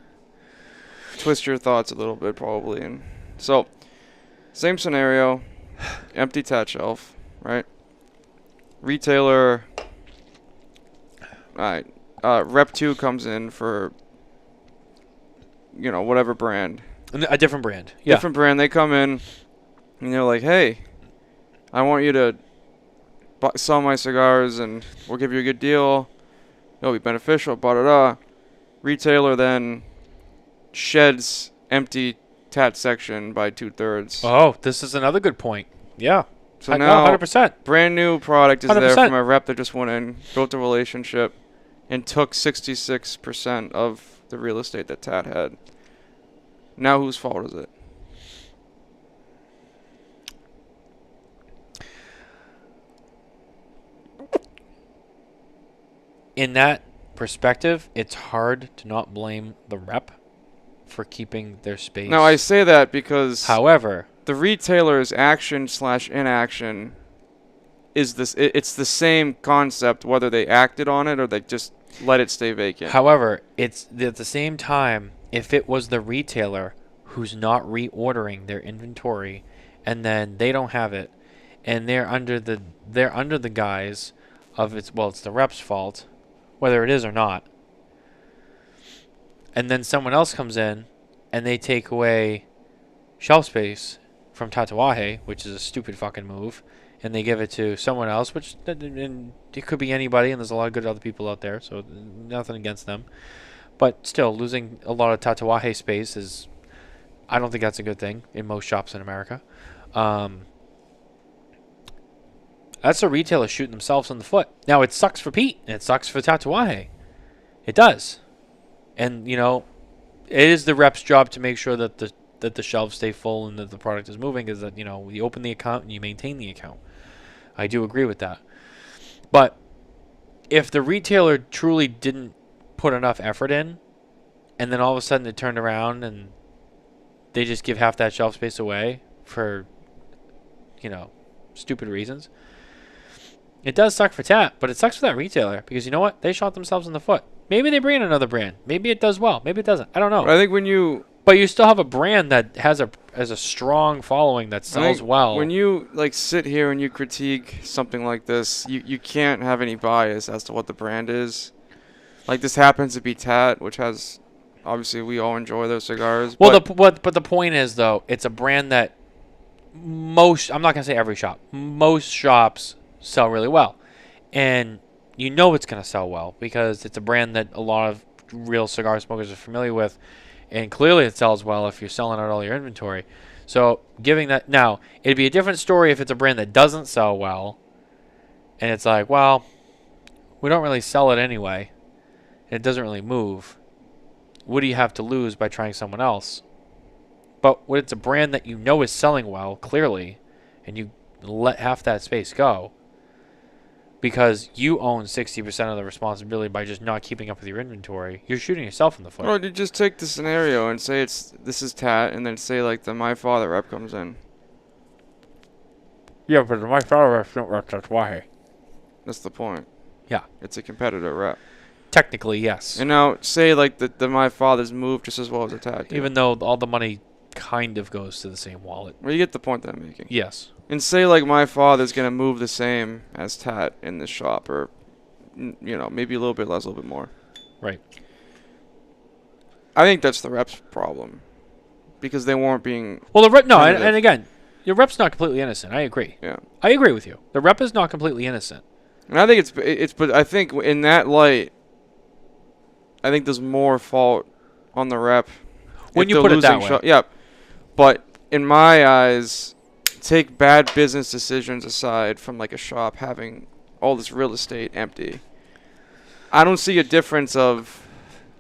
twist your thoughts a little bit, probably. And so, same scenario. Empty tat shelf, right? Retailer... Alright. Rep 2 comes in for, whatever brand. a different brand. Yeah. Different brand. They come in, and they're like, hey, I want you to sell my cigars, and we'll give you a good deal. It'll be beneficial, blah-da-da. Retailer then sheds empty tat section by 2/3. Oh, this is another good point. Yeah. So now, 100%. brand new product is 100%. there from a rep that just went in, built a relationship, and took 66% of the real estate that Tat had. Now whose fault is it? In that perspective, it's hard to not blame the rep for keeping their space. Now I say that because however, the retailer's action/inaction is this. It's the same concept whether they acted on it or they just let it stay vacant. however, it's at the same time, if it was the retailer who's not reordering their inventory and then they don't have it and they're under the guise of it's the rep's fault, whether it is or not. And then someone else comes in and they take away shelf space from Tatuaje, which is a stupid fucking move, and they give it to someone else, which and it could be anybody, and there's a lot of good other people out there, so nothing against them. But still, losing a lot of Tatuaje space is, I don't think that's a good thing in most shops in America. That's a retailer shooting themselves in the foot. Now, it sucks for Pete, and it sucks for Tatuaje. It does. And, it is the rep's job to make sure that the shelves stay full and that the product is moving, is that, you open the account and you maintain the account. I do agree with that. But if the retailer truly didn't put enough effort in, and then all of a sudden it turned around and they just give half that shelf space away for, stupid reasons, it does suck for Tat, but it sucks for that retailer because you know what? They shot themselves in the foot. Maybe they bring in another brand. Maybe it does well. Maybe it doesn't. I don't know. But I think when you... But you still have a brand that has a strong following that sells well. When you sit here and you critique something like this, you can't have any bias as to what the brand is. Like, this happens to be Tat, which has... Obviously, we all enjoy those cigars. Well, but the point is, though, it's a brand that most... I'm not going to say every shop. Most shops sell really well. And it's going to sell well because it's a brand that a lot of real cigar smokers are familiar with. And clearly it sells well if you're selling out all your inventory. So giving that... Now, it'd be a different story if it's a brand that doesn't sell well. And it's like, well, we don't really sell it anyway. And it doesn't really move. What do you have to lose by trying someone else? But when it's a brand that is selling well, clearly, and you let half that space go, because you own 60% of the responsibility by just not keeping up with your inventory, you're shooting yourself in the foot. Or you just take the scenario and say this is Tat, and then say like the My Father rep comes in. Yeah, but the My Father rep's not rep Tatuaje. That's the point. Yeah. It's a competitor rep. Technically, yes. And now say like the My Father's moved just as well as a Tat. Even though all the money kind of goes to the same wallet. Well, you get the point that I'm making. Yes. And say like My Father's gonna move the same as Tat in this shop, or maybe a little bit less, a little bit more. Right. I think that's the rep's problem, because they weren't being... Well, the rep... No, and again, your rep's not completely innocent. I agree. Yeah. I agree with you. The rep is not completely innocent. And I think but I think in that light, I think there's more fault on the rep. When you put it that way. Yeah. But in my eyes, take bad business decisions aside from like a shop having all this real estate empty. I don't see a difference of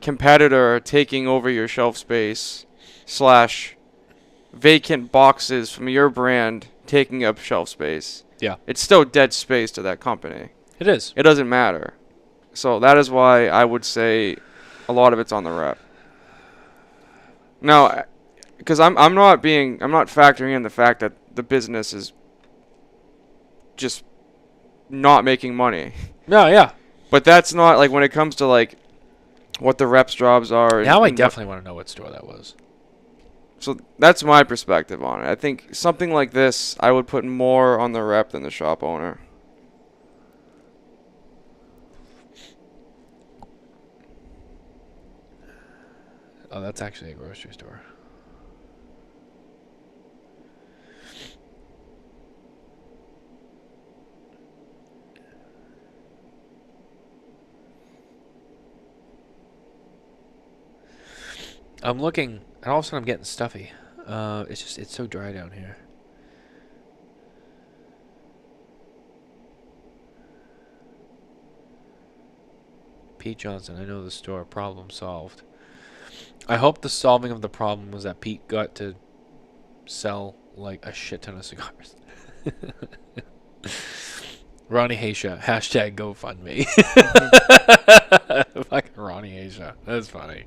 competitor taking over your shelf space / vacant boxes from your brand taking up shelf space. Yeah. It's still dead space to that company. It is. It doesn't matter. So that is why I would say a lot of it's on the rep. Now, because I'm not factoring in the fact that the business is just not making money. No, yeah. But that's not like when it comes to like what the reps' jobs are. Now I and definitely want to know what store that was. So that's my perspective on it. I think something like this, I would put more on the rep than the shop owner. Oh, that's actually a grocery store. I'm looking, and all of a sudden I'm getting stuffy. It's so dry down here. Pete Johnson, I know the store. Problem solved. I hope the solving of the problem was that Pete got to sell like a shit ton of cigars. Ronnie Haysha, hashtag GoFundMe. Fucking Ronnie Haysha. That's funny.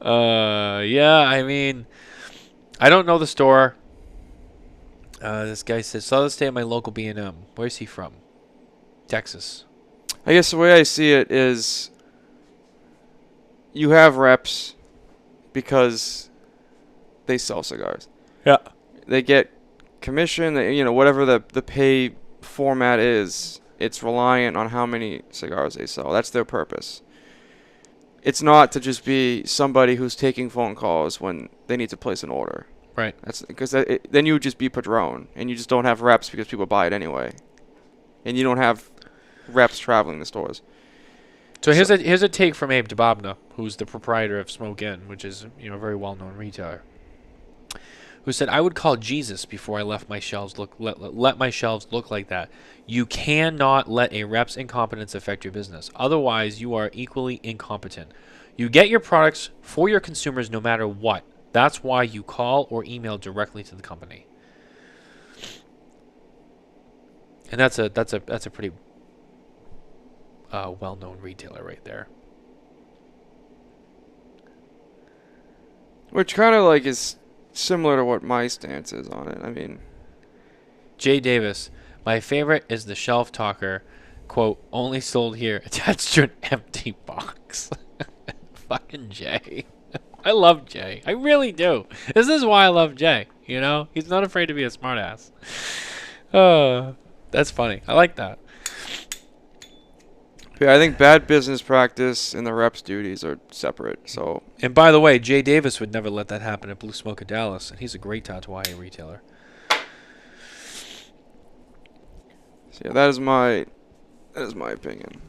Yeah, I mean, I don't know the store. This guy says, saw this day at my local B&M. Where's he from? Texas. I guess the way I see it is you have reps because they sell cigars. Yeah. They get commission, whatever the pay format is, it's reliant on how many cigars they sell. That's their purpose. It's not to just be somebody who's taking phone calls when they need to place an order. Right. That's because then you would just be Padron, and you just don't have reps because people buy it anyway, and you don't have reps traveling the stores. So here's a take from Abe Dababna, who's the proprietor of Smokin, which is a very well-known retailer, who said, "I would call Jesus before I let my shelves look like that. You cannot let a rep's incompetence affect your business. Otherwise, you are equally incompetent. You get your products for your consumers no matter what. That's why you call or email directly to the company." And that's a pretty well-known retailer right there. Which kind of like is similar to what my stance is on it. I mean, Jay Davis, my favorite is the shelf talker, quote, only sold here, attached to an empty box. Fucking Jay. I love Jay. I really do. This is why I love Jay. He's not afraid to be a smartass. That's funny. I like that. yeah, I think bad business practice and the reps' duties are separate. So, And by the way, Jay Davis would never let that happen at Blue Smoke in Dallas, and he's a great Tatuaje retailer. yeah, that is my opinion.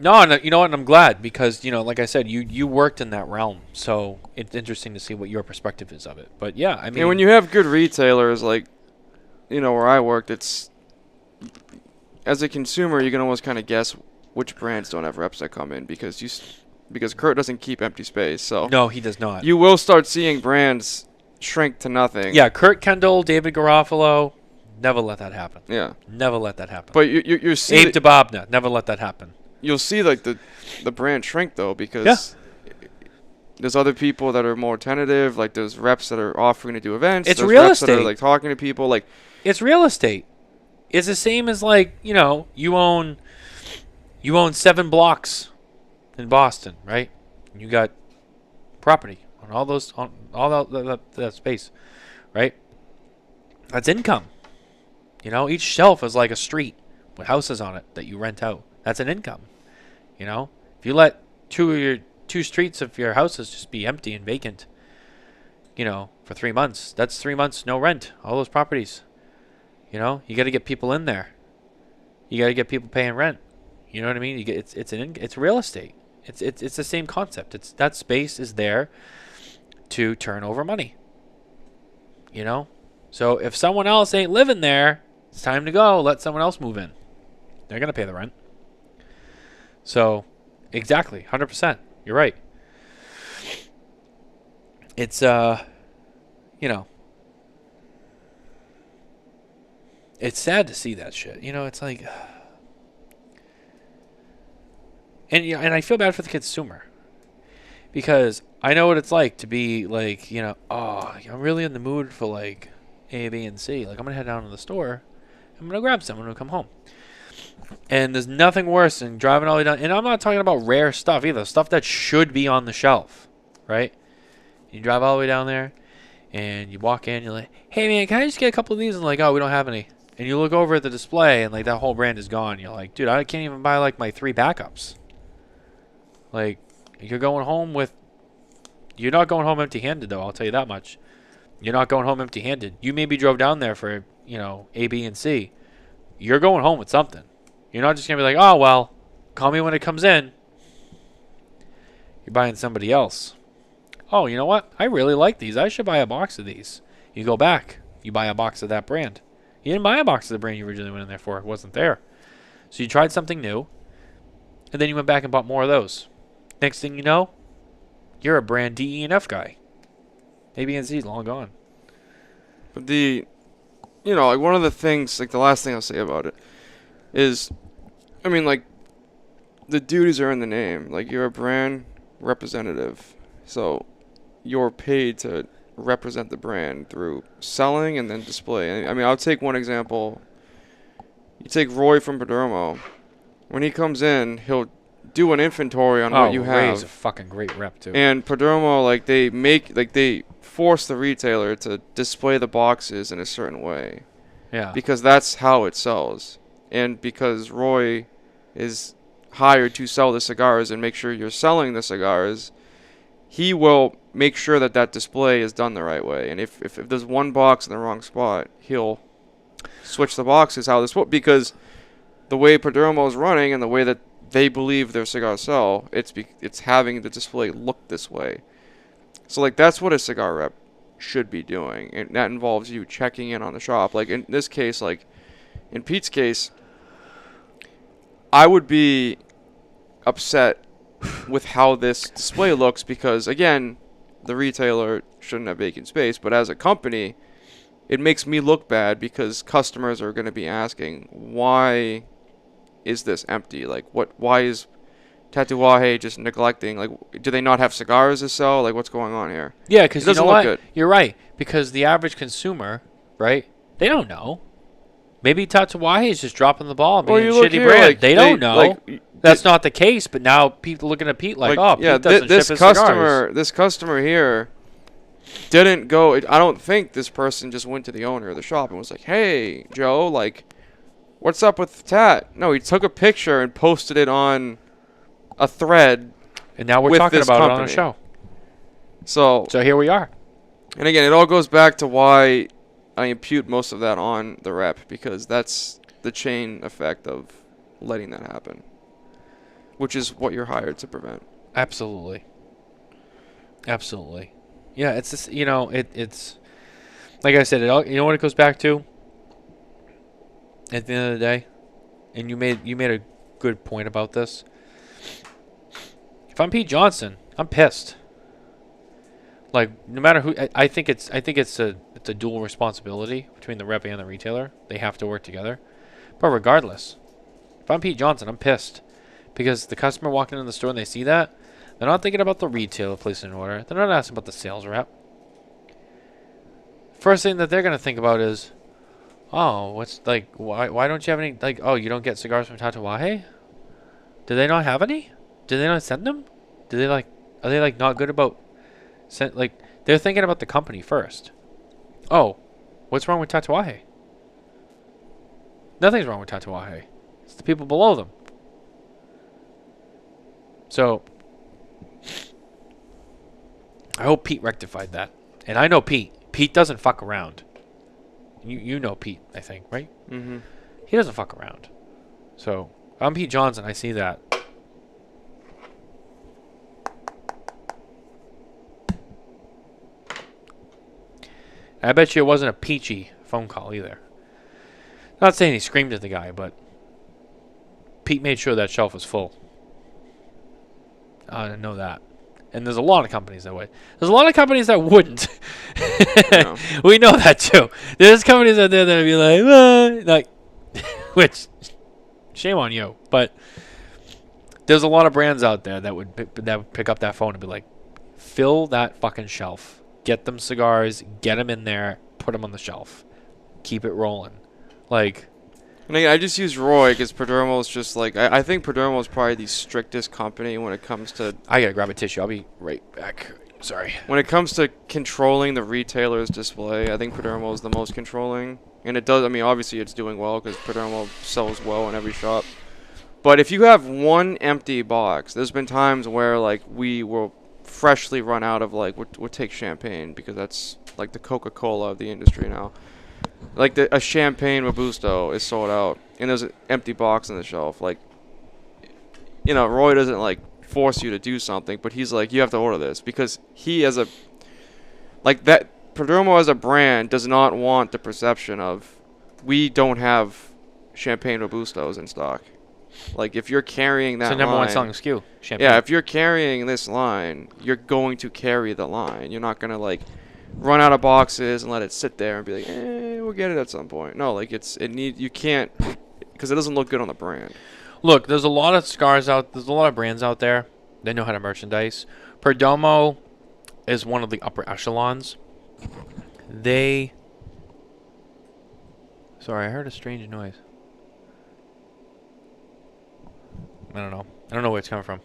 No, you know what? And I'm glad because like I said, you worked in that realm, so it's interesting to see what your perspective is of it. But yeah, I mean, And when you have good retailers like, where I worked, it's as a consumer, you can almost kind of guess which brands don't have reps that come in because Kurt doesn't keep empty space. So no, he does not. you will start seeing brands shrink to nothing. Yeah, Kurt Kendall, David Garofalo, never let that happen. Yeah. Never let that happen. But you see Abe Dababna, never let that happen. you'll see like the brand shrink though because there's other people that are more tentative. Like there's reps that are offering to do events. It's there's real reps that estate. are like talking to people. Like It's real estate. It's the same as like, you own 7 blocks in Boston, right? And you got property on all that space, right? That's income. Each shelf is like a street with houses on it that you rent out. That's an income. If you let two streets of your houses just be empty and vacant, for 3 months, that's 3 months no rent. All those properties. You got to get people in there. You got to get people paying rent. You know what I mean? It's real estate. It's the same concept. It's that space is there to turn over money. So if someone else ain't living there, it's time to go. Let someone else move in. They're gonna pay the rent. So, exactly, 100%. You're right. It's it's sad to see that shit. It's like, and I feel bad for the consumer because I know what it's like to be like, oh, I'm really in the mood for like A, B, and C. Like I'm gonna head down to the store, I'm going to grab some when I come home. And there's nothing worse than driving all the way down. And I'm not talking about rare stuff either. Stuff that should be on the shelf, right? You drive all the way down there, and you walk in. You're like, hey, man, can I just get a couple of these? And like, oh, we don't have any. And you look over at the display, and like that whole brand is gone. You're like, dude, I can't even buy like my 3 backups. Like, you're going home with... You're not going home empty-handed, though. I'll tell you that much. You're not going home empty-handed. You maybe drove down there for, A, B, and C. You're going home with something. You're not just going to be like, oh, well, call me when it comes in. You're buying somebody else. Oh, you know what? I really like these. I should buy a box of these. You go back. You buy a box of that brand. You didn't buy a box of the brand you originally went in there for. It wasn't there. So you tried something new, and then you went back and bought more of those. Next thing you know, you're a brand D, E, and F guy. A, B, and C is long gone. But like one of the things, like the last thing I'll say about it is, I mean, like, the duties are in the name. Like, you're a brand representative. So you're paid to represent the brand through selling and then display. I mean, I'll take one example. You take Roy from Padermo. When he comes in, he'll do an inventory on what you have. Ray's a fucking great rep, too. And Padermo, like, they force the retailer to display the boxes in a certain way. Yeah. Because that's how it sells. And because Roy is hired to sell the cigars and make sure you're selling the cigars, he will make sure that that display is done the right way. And if there's one box in the wrong spot, he'll switch the boxes how this because the way Padermo is running and the way that they believe their cigars sell, it's having the display look this way. So like that's what a cigar rep should be doing, and that involves you checking in on the shop. Like in this case, like in Pete's case, I would be upset with how this display looks because, again, the retailer shouldn't have vacant space, but as a company, it makes me look bad because customers are going to be asking, why is this empty? Like, why is Tatuaje just neglecting? Like, do they not have cigars to sell? Like, what's going on here? Yeah, because you know what? Good. You're right. Because the average consumer, right, they don't know. Maybe Tatuaje is just dropping the ball and being a shitty brand. Like, they don't know. Like, that's not the case, but now people looking at Pete like, oh, yeah, Pete doesn't ship his cigars. This customer here didn't go. I don't think this person just went to the owner of the shop and was like, hey, Joe, like, what's up with Tat? No, he took a picture and posted it on a thread. And now we're talking about it on a show. So here we are. And again, it all goes back to why I impute most of that on the rep, because that's the chain effect of letting that happen, which is what you're hired to prevent. Absolutely. Yeah, it's just, it's like I said, you know what it goes back to at the end of the day, and you made a good point about this. If I'm Pete Johnson, I'm pissed. Like, no matter who, I think it's a dual responsibility between the rep and the retailer. They have to work together. But regardless, if I'm Pete Johnson, I'm pissed because the customer walking in the store and they see that, they're not thinking about the retailer placing an order. They're not asking about the sales rep. First thing that they're gonna think about is, oh, why don't you have any, like, oh, you don't get cigars from Tatuaje? Do they not have any? Do they not send them? Are they not good about they're thinking about the company first. Oh, what's wrong with Tatuaje? Nothing's wrong with Tatuaje. It's the people below them. So, I hope Pete rectified that. And I know Pete. Pete doesn't fuck around. You know Pete, I think, right? Mm-hmm. He doesn't fuck around. So, I'm Pete Johnson. I see that. I bet you it wasn't a peachy phone call either. Not saying he screamed at the guy, but Pete made sure that shelf was full. I didn't know that. And there's a lot of companies that would. There's a lot of companies that wouldn't. No. We know that too. There's companies out there that would be like, which, shame on you. But there's a lot of brands out there that would pick up that phone and be like, fill that fucking shelf. Get them cigars, get them in there, put them on the shelf. Keep it rolling. Like, And I just use Roy because Perdermo is just like I think Perdermo is probably the strictest company when it comes to I gotta grab a tissue. I'll be right back. Sorry. when it comes to controlling the retailer's display. I think Perdermo is the most controlling, and it does. I mean, obviously it's doing well because Perdermo sells well in every shop. But if you have one empty box, there's been times where like we will freshly run out of like we'll take champagne because that's like the Coca-Cola of the industry now. Like a champagne Robusto is sold out, and there's an empty box on the shelf. Like, Roy doesn't like force you to do something, but he's like, you have to order this because he as a like that Perdomo as a brand does not want the perception of we don't have champagne Robustos in stock. Like if you're carrying that it's the number one line, selling SKU. Champagne. yeah, if you're carrying this line, you're going to carry the line. You're not gonna like run out of boxes and let it sit there and be like, we'll get it at some point. No, like you can't, because it doesn't look good on the brand. Look, there's a lot of there's a lot of brands out there that know how to merchandise. Perdomo is one of the upper echelons. Sorry, I heard a strange noise. I don't know where it's coming from.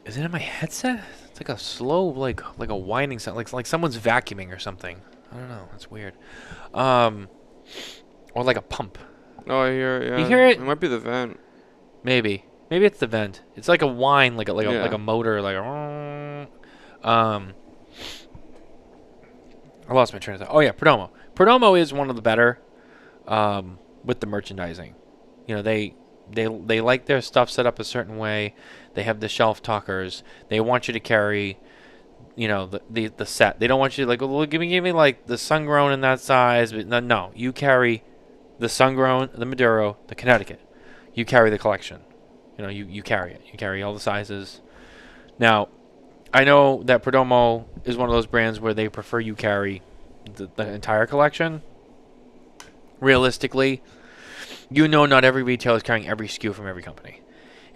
Is it in my headset? It's like a slow, like a whining sound, like someone's vacuuming or something. I don't know. That's weird. Or like a pump. Oh, I hear it. Yeah. You hear it? It might be the vent. Maybe it's the vent. It's like a whine, like a motor, like I lost my train of thought. Oh yeah, Perdomo. Perdomo is one of the better with the merchandising. They like their stuff set up a certain way. They have the shelf talkers. They want you to carry, the set. They don't want you to like, well, give me like the sun-grown in that size. But no, you carry the sun-grown, the Maduro, the Connecticut. You carry the collection. You carry it. You carry all the sizes. Now, I know that Perdomo is one of those brands where they prefer you carry the entire collection. Realistically, not every retailer is carrying every SKU from every company.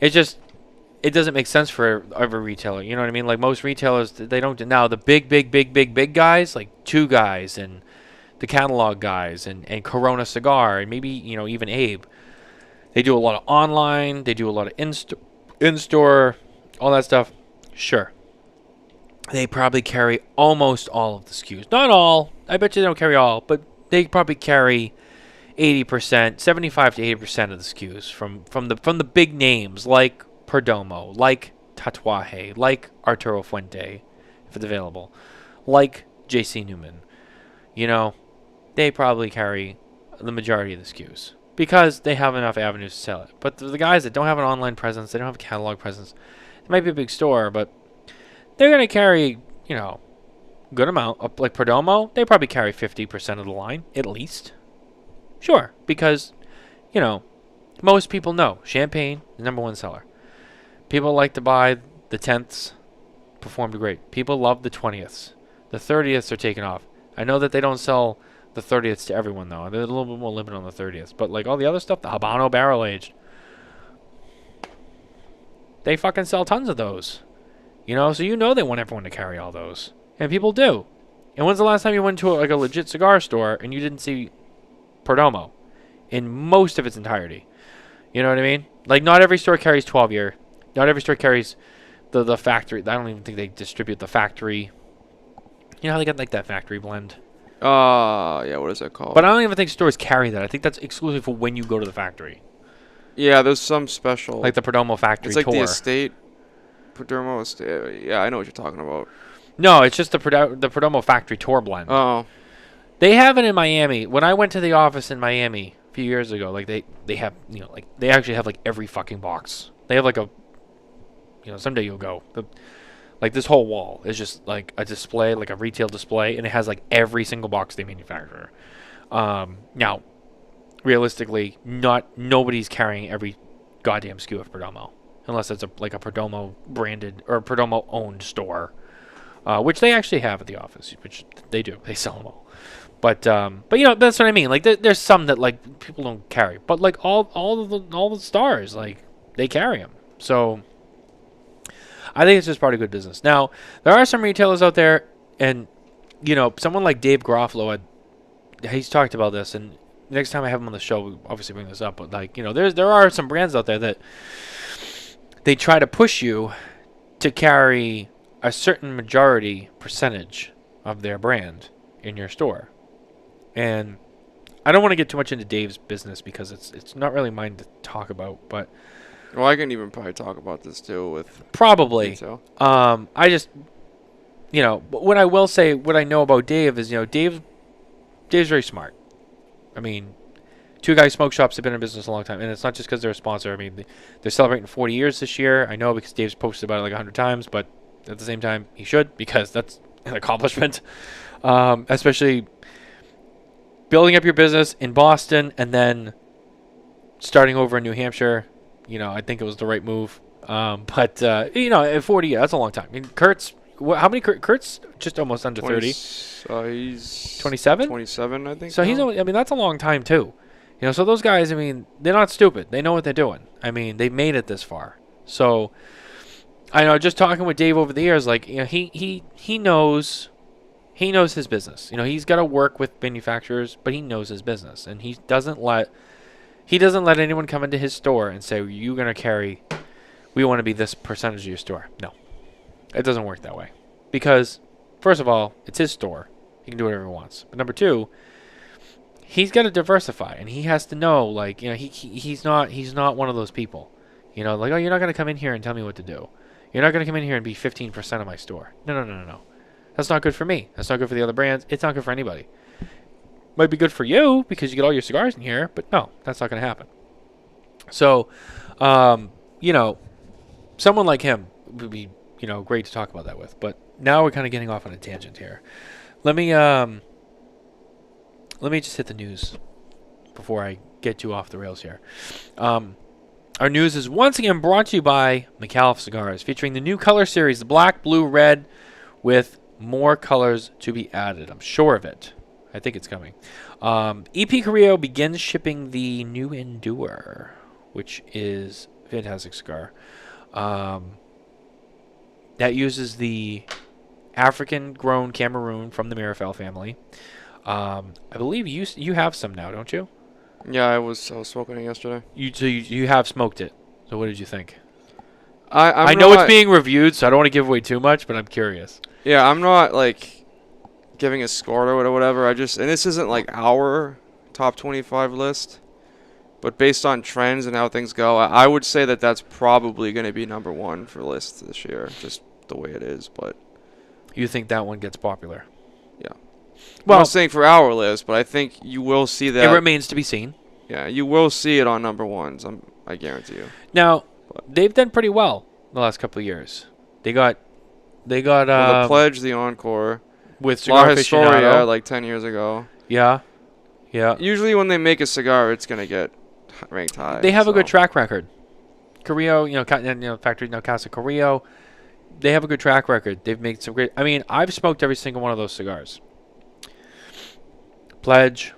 It doesn't make sense for every retailer. You know what I mean? Like most retailers, they don't. Now the big guys, like Two Guys and the catalog guys and Corona Cigar and maybe even Abe, they do a lot of online. They do a lot of in-store, all that stuff. Sure. They probably carry almost all of the SKUs. Not all. I bet you they don't carry all, but they probably carry 80%, 75 to 80% of the SKUs from the big names like Perdomo, like Tatuaje, like Arturo Fuente, if it's available, like JC Newman. They probably carry the majority of the SKUs because they have enough avenues to sell it. But the guys that don't have an online presence, they don't have a catalog presence, it might be a big store, but they're going to carry, good amount. Like Perdomo, they probably carry 50% of the line, at least. Sure, because, most people know champagne, the number one seller. People like to buy the 10ths, performed great. People love the 20ths. The 30ths are taken off. I know that they don't sell the 30ths to everyone, though. They're a little bit more limited on the 30ths. But, like, all the other stuff, the Habano barrel-aged, they fucking sell tons of those. So they want everyone to carry all those. And people do. And when's the last time you went to, a legit cigar store and you didn't see Perdomo in most of its entirety? You know what I mean? Like, not every store carries 12-year. Not every store carries the factory. I don't even think they distribute the factory. You know how they get, like, that factory blend? Yeah, what is that called? But I don't even think stores carry that. I think that's exclusive for when you go to the factory. Yeah, there's some special. Like the Perdomo factory tour. It's like the estate. Perdomo estate. Yeah, I know what you're talking about. No, it's just the Perdomo factory tour blend. Oh. They have it in Miami. When I went to the office in Miami a few years ago, like they have, they actually have like every fucking box. They have like a, someday you'll go. Like this whole wall is just like a display, like a retail display, and it has like every single box they manufacture. Now, realistically, nobody's carrying every goddamn SKU of Perdomo, unless it's a Perdomo branded or Perdomo owned store, which they actually have at the office, which they do. They sell them all. But that's what I mean. Like there's some that like people don't carry, but like all the stars, like they carry them. So I think it's just part of good business. Now there are some retailers out there, and someone like Dave Garofalo he's talked about this, and next time I have him on the show, we'll obviously bring this up. But like, there are some brands out there that they try to push you to carry a certain majority percentage of their brand in your store. And I don't want to get too much into Dave's business because it's not really mine to talk about, but Well, I can even probably talk about this too with probably. detail. I just, but what I will say, what I know about Dave is, Dave's very smart. I mean, Two Guys Smoke Shops have been in business a long time, and it's not just because they're a sponsor. I mean, they're celebrating 40 years this year. I know because Dave's posted about it like 100 times, but at the same time, he should, because that's an accomplishment. Especially building up your business in Boston and then starting over in New Hampshire. I think it was the right move. But at 40 years, that's a long time. I mean, Kurt's, how many? Kurt's just almost under 30. He's 27? 27, I think. So he's only, that's a long time too. So those guys, they're not stupid. They know what they're doing. They've made it this far. So I know, just talking with Dave over the years, like, he knows his business. He's got to work with manufacturers, but he knows his business, and he doesn't let anyone come into his store and say, "You're gonna carry. We want to be this percentage of your store." No, it doesn't work that way, because first of all, it's his store. He can do whatever he wants. But number two, he's got to diversify, and he has to know, like, he's not one of those people. Like, oh, you're not gonna come in here and tell me what to do. You're not gonna come in here and be 15% of my store. No. That's not good for me. That's not good for the other brands. It's not good for anybody. Might be good for you because you get all your cigars in here, but no, that's not going to happen. So, someone like him would be, great to talk about that with. But now we're kind of getting off on a tangent here. Let me just hit the news before I get too off the rails here. Our news is once again brought to you by Micallef Cigars, featuring the new color series, the black, blue, red, with more colors to be added. I'm sure of it. I think it's coming. EP Carrillo begins shipping the new Endure, which is a fantastic cigar. That uses the African-grown Cameroon from the Mirafel family. I believe you have some now, don't you? Yeah, I was smoking it yesterday. You have smoked it. So what did you think? I know it's being reviewed, so I don't want to give away too much, but I'm curious. Yeah, I'm not like giving a score to it or whatever. And this isn't like our top 25 list, but based on trends and how things go, I would say that that's probably going to be number one for lists this year, just the way it is. But you think that one gets popular? Yeah. Well, I'm not saying for our list, but I think you will see that. It remains to be seen. Yeah, you will see it on number ones. I guarantee you. Now, they've done pretty well the last couple of years. They got the Pledge, the Encore, with Cigar La Historia Aficionado, like 10 years ago. Yeah. Usually when they make a cigar, it's gonna get ranked high. They have a good track record. Carrillo, factory Casa Carrillo, they have a good track record. They've made some great. I've smoked every single one of those cigars. Pledge,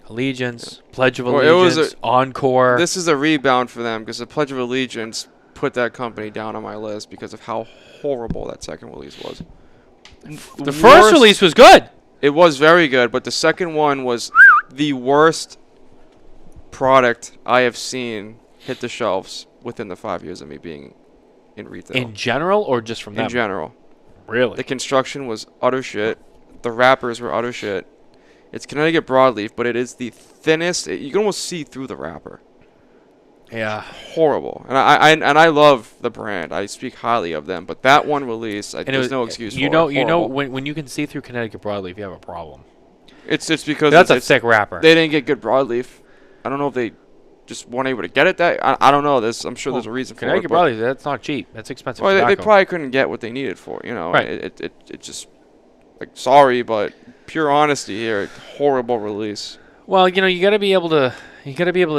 Allegiance, Pledge of Allegiance, Encore. This is a rebound for them because the Pledge of Allegiance put that company down on my list because of how horrible that second release was. The first release was good. It was very good, but the second one was the worst product I have seen hit the shelves within the 5 years of me being in retail. In general, or just from them? In general. Really? The construction was utter shit. The wrappers were utter shit. It's Connecticut broadleaf, but it is the thinnest. You can almost see through the wrapper. Yeah. Horrible. And I love the brand. I speak highly of them. But that one release, there's no excuse for it. When you can see through Connecticut broadleaf, you have a problem. It's because that's a thick wrapper. They didn't get good broadleaf. I don't know if they just weren't able to get it. I don't know. I'm sure there's a reason for it. Connecticut broadleaf, that's not cheap. That's expensive. Well, they probably couldn't get what they needed for it. Right. It just, like, sorry, but pure honesty here. Horrible release. Well, you got to be able to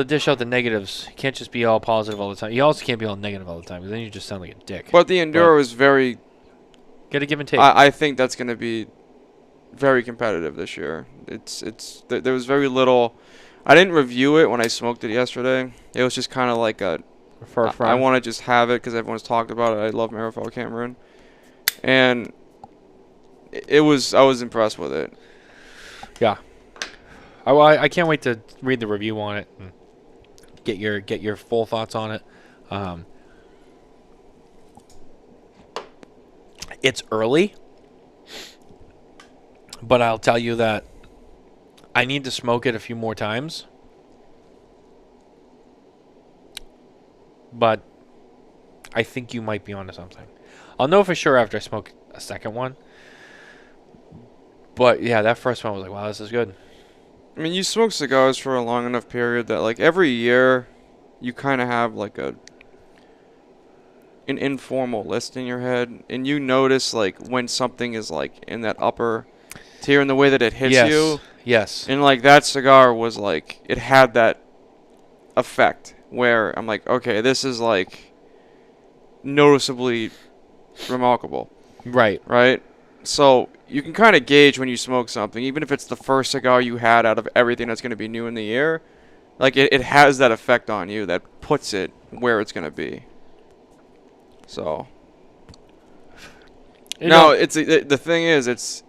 dish out the negatives. You can't just be all positive all the time. You also can't be all negative all the time, because then you just sound like a dick. But the Enduro is very. Got to give and take. I think that's going to be very competitive this year. There was very little. I didn't review it when I smoked it yesterday. It was just kind of like I want to just have it because everyone's talked about it. I love Mirafel Cameroon, and I was impressed with it. Yeah. I can't wait to read the review on it and get your full thoughts on it. It's early, but I'll tell you that I need to smoke it a few more times. But I think you might be onto something. I'll know for sure after I smoke a second one. But yeah, that first one was like, wow, this is good. I mean, you smoke cigars for a long enough period that, like, every year you kind of have, like, an informal list in your head. And you notice, like, when something is, like, in that upper tier and the way that it hits you. Yes. And, like, that cigar was, like, it had that effect where I'm like, okay, this is, like, noticeably remarkable. Right. Right? So you can kind of gauge when you smoke something, even if it's the first cigar you had out of everything that's going to be new in the year. Like, it has that effect on you that puts it where it's going to be. So. No, the thing is,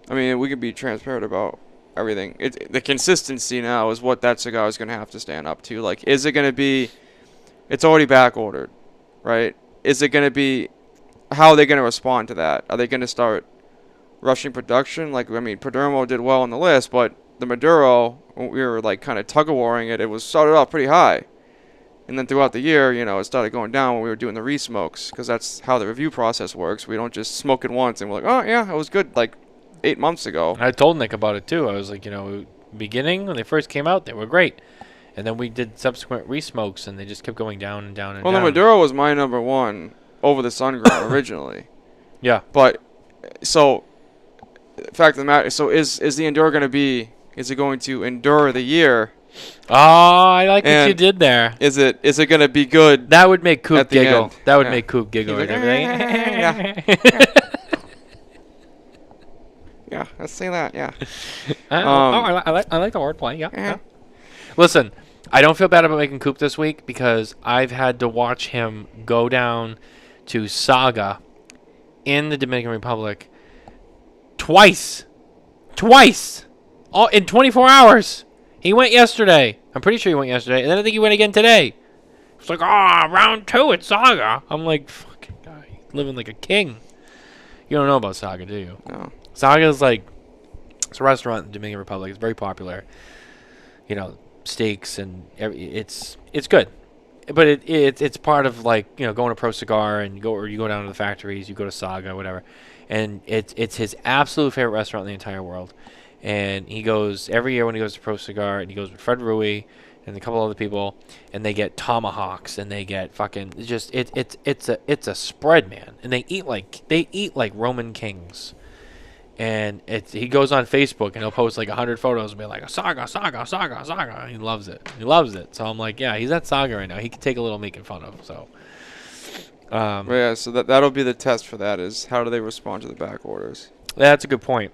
I mean, we can be transparent about everything. The consistency now is what that cigar is going to have to stand up to. Like, is it going to be, it's already back ordered, right? Is it going to be, how are they going to respond to that? Are they going to start rushing production? Like, I mean, Perdomo did well on the list, but the Maduro, when we were, like, kind of tug-of-warring it, it was started off pretty high. And then throughout the year, you know, it started going down when we were doing the re-smokes, because that's how the review process works. We don't just smoke it once and we're like, oh, yeah, it was good, like, 8 months ago. I told Nick about it, too. I was like, you know, beginning, when they first came out, they were great. And then we did subsequent re-smokes, and they just kept going down and down and down. Well, the Maduro was my number one over the Sungrown originally. Yeah. But, so, the fact of the matter, so is the Endure going to be, is it going to endure the year? Oh, I like what you did there. Is it going to be good? That would make Coop giggle. end? That would make Coop giggle He's right like, there. Yeah, let's say that, yeah. I like the wordplay, yeah. Listen, I don't feel bad about making Coop this week because I've had to watch him go down to Saga in the Dominican Republic twice. All in 24 hours. He went yesterday. I'm pretty sure he went yesterday. And then I think he went again today. It's like, round 2 at Saga. I'm like, fucking guy, living like a king. You don't know about Saga, do you? No. Saga is like, it's a restaurant in the Dominican Republic. It's very popular. You know, steaks and it's good. But it's part of, like, you know, going to Pro Cigar and you go down to the factories, you go to Saga, whatever. And it's his absolute favorite restaurant in the entire world. And he goes every year when he goes to Pro Cigar, and he goes with Fred Rui and a couple other people, and they get tomahawks and they get fucking just it's a spread, man. And they eat like Roman kings. And he goes on Facebook and he'll post like 100 photos and be like, Saga. He loves it. So I'm like, yeah, he's at Saga right now. He can take a little making fun of. So. Yeah, so that'll be the test for that, is how do they respond to the back orders? That's a good point.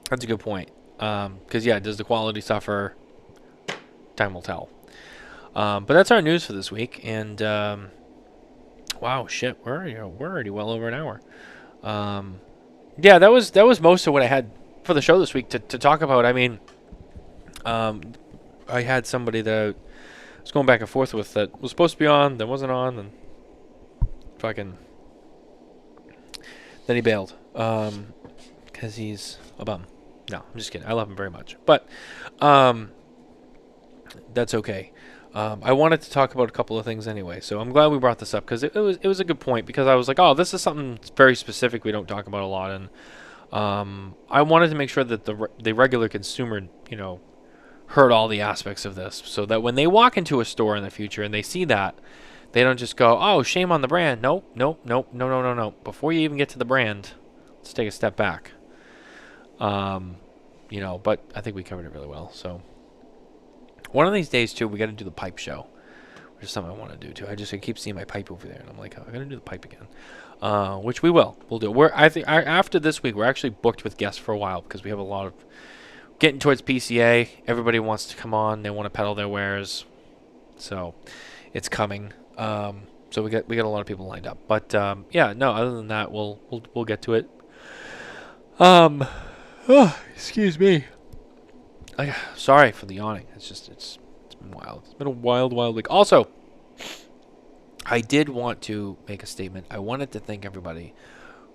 Because, yeah, does the quality suffer? Time will tell. But that's our news for this week. And, wow, shit, we're already well over an hour. Yeah, that was most of what I had for the show this week to talk about. I mean, I had somebody that I was going back and forth with that was supposed to be on, then wasn't on, and fucking then he bailed because he's a bum. No, I'm just kidding. I love him very much, but that's okay. I wanted to talk about a couple of things anyway, so I'm glad we brought this up because it was a good point, because I was like, oh, this is something very specific we don't talk about a lot, and I wanted to make sure that the regular consumer, you know, heard all the aspects of this, so that when they walk into a store in the future and they see that, they don't just go, oh, shame on the brand. Nope. No. Before you even get to the brand, let's take a step back. You know, but I think we covered it really well. So one of these days too, we got to do the pipe show, which is something I want to do too. I keep seeing my pipe over there, and I'm like, oh, I got to do the pipe again. Which we'll do. After this week, we're actually booked with guests for a while because we have a lot of getting towards PCA. Everybody wants to come on. They want to peddle their wares, so it's coming. So we got a lot of people lined up. But yeah, no. Other than that, we'll get to it. Oh, excuse me. Sorry for the yawning. It's been wild. It's been a wild week. Also, I did want to make a statement. I wanted to thank everybody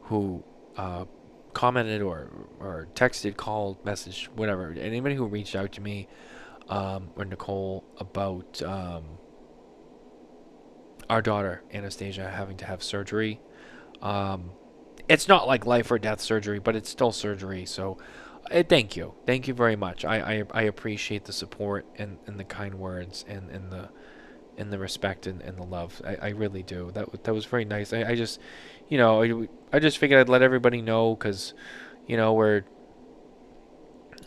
who commented or texted, called, messaged, whatever. Anybody who reached out to me or Nicole about our daughter Anastasia having to have surgery. It's not like life or death surgery, but it's still surgery. So thank you very much. I appreciate the support and the kind words and the respect and the love. I really do. That was very nice. I just, I just figured I'd let everybody know, because we're,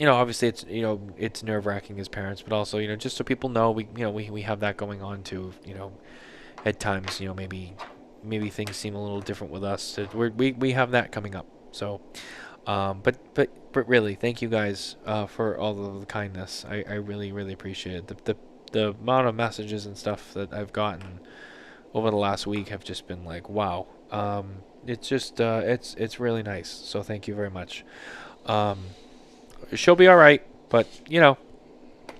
obviously it's nerve-wracking as parents, but also just so people know we have that going on too. At times maybe things seem a little different with us. We have that coming up. So but really, thank you guys for all of the kindness. I really appreciate it. The amount of messages and stuff that I've gotten over the last week have just been like, wow. It's just it's really nice. So thank you very much. She'll be all right, but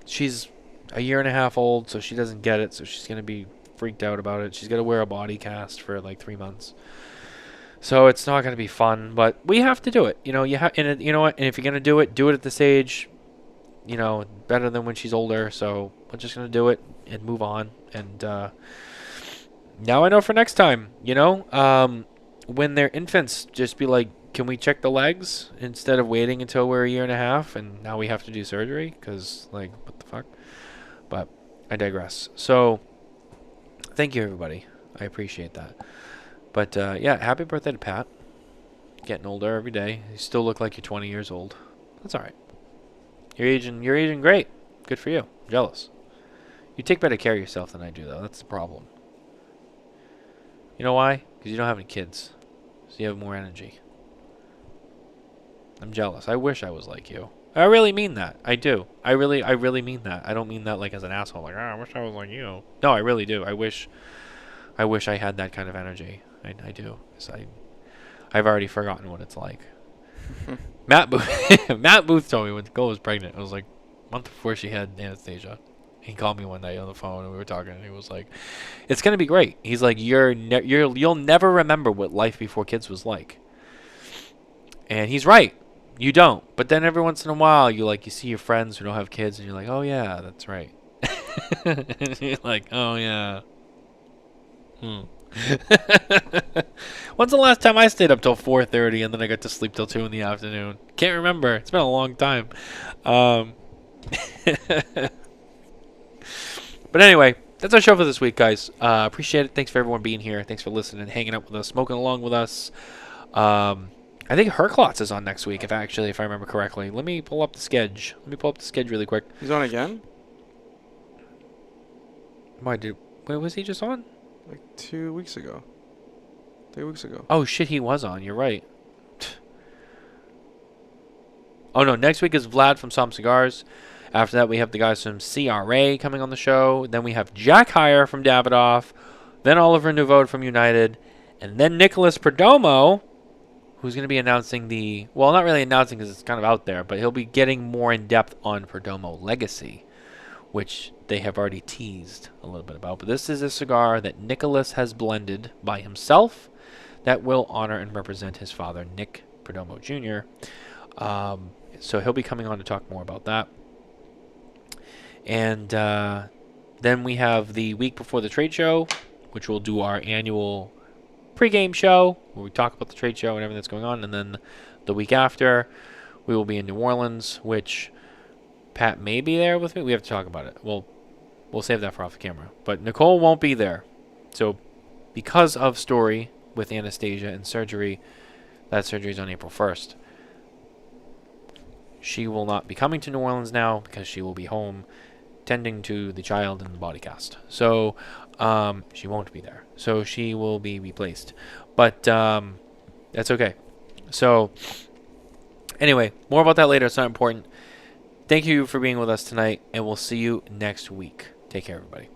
she's a year and a half old, so she doesn't get it. So she's gonna be freaked out about it. She's gonna wear a body cast for like 3 months. So it's not gonna be fun, but we have to do it. You know what? And if you're gonna do it at this age. Better than when she's older. So we're just gonna do it and move on. And now I know for next time. When they're infants, just be like, can we check the legs instead of waiting until we're a year and a half and now we have to do surgery? Because what the fuck? But I digress. So thank you, everybody. I appreciate that. But yeah, happy birthday to Pat. Getting older every day. You still look like you're 20 years old. That's all right. You're aging great. Good for you. I'm jealous. You take better care of yourself than I do, though. That's the problem. You know why? Because you don't have any kids. So you have more energy. I'm jealous. I wish I was like you. I really mean that. I do. I really mean that. I don't mean that like as an asshole. Like, I wish I was like you. No, I really do. I wish I had that kind of energy. I do. 'Cause I've already forgotten what it's like. Matt Booth told me when Nicole was pregnant. It was like a month before she had Anastasia. He called me one night on the phone and we were talking, and he was like, "It's gonna be great." He's like, "You'll never remember what life before kids was like." And he's right. You don't. But then every once in a while, you see your friends who don't have kids, and you're like, "Oh yeah, that's right." And you're like, "Oh yeah." When's the last time I stayed up till 4:30 and then I got to sleep till 2 in the afternoon? Can't remember. It's been a long time. But anyway, that's our show for this week, guys. Appreciate it. Thanks for everyone being here. Thanks for listening, hanging out with us, smoking along with us. I think Herklotz is on next week, if I remember correctly. Let me pull up the schedule. Really quick. He's on again? Wait, was he just on? Like 2 weeks ago. 3 weeks ago. Oh shit, he was on. You're right. Oh no, next week is Vlad from Som Cigars. After that, we have the guys from CRA coming on the show. Then we have Jack Heyer from Davidoff. Then Oliver Nouveau from United. And then Nicholas Perdomo, who's going to be announcing not really announcing because it's kind of out there, but he'll be getting more in depth on Perdomo Legacy, which they have already teased a little bit about. But this is a cigar that Nicholas has blended by himself that will honor and represent his father, Nick Perdomo Jr. So he'll be coming on to talk more about that. And then we have the week before the trade show, which we'll do our annual pregame show where we talk about the trade show and everything that's going on. And then the week after, we will be in New Orleans, which Pat may be there with me. We have to talk about it. We'll save that for off the camera. But Nicole won't be there. So because of story with Anastasia and surgery, that surgery is on April 1st. She will not be coming to New Orleans now because she will be home tending to the child in the body cast. So she won't be there. So she will be replaced. But that's okay. So anyway, more about that later. It's not important. Thank you for being with us tonight, and we'll see you next week. Take care, everybody.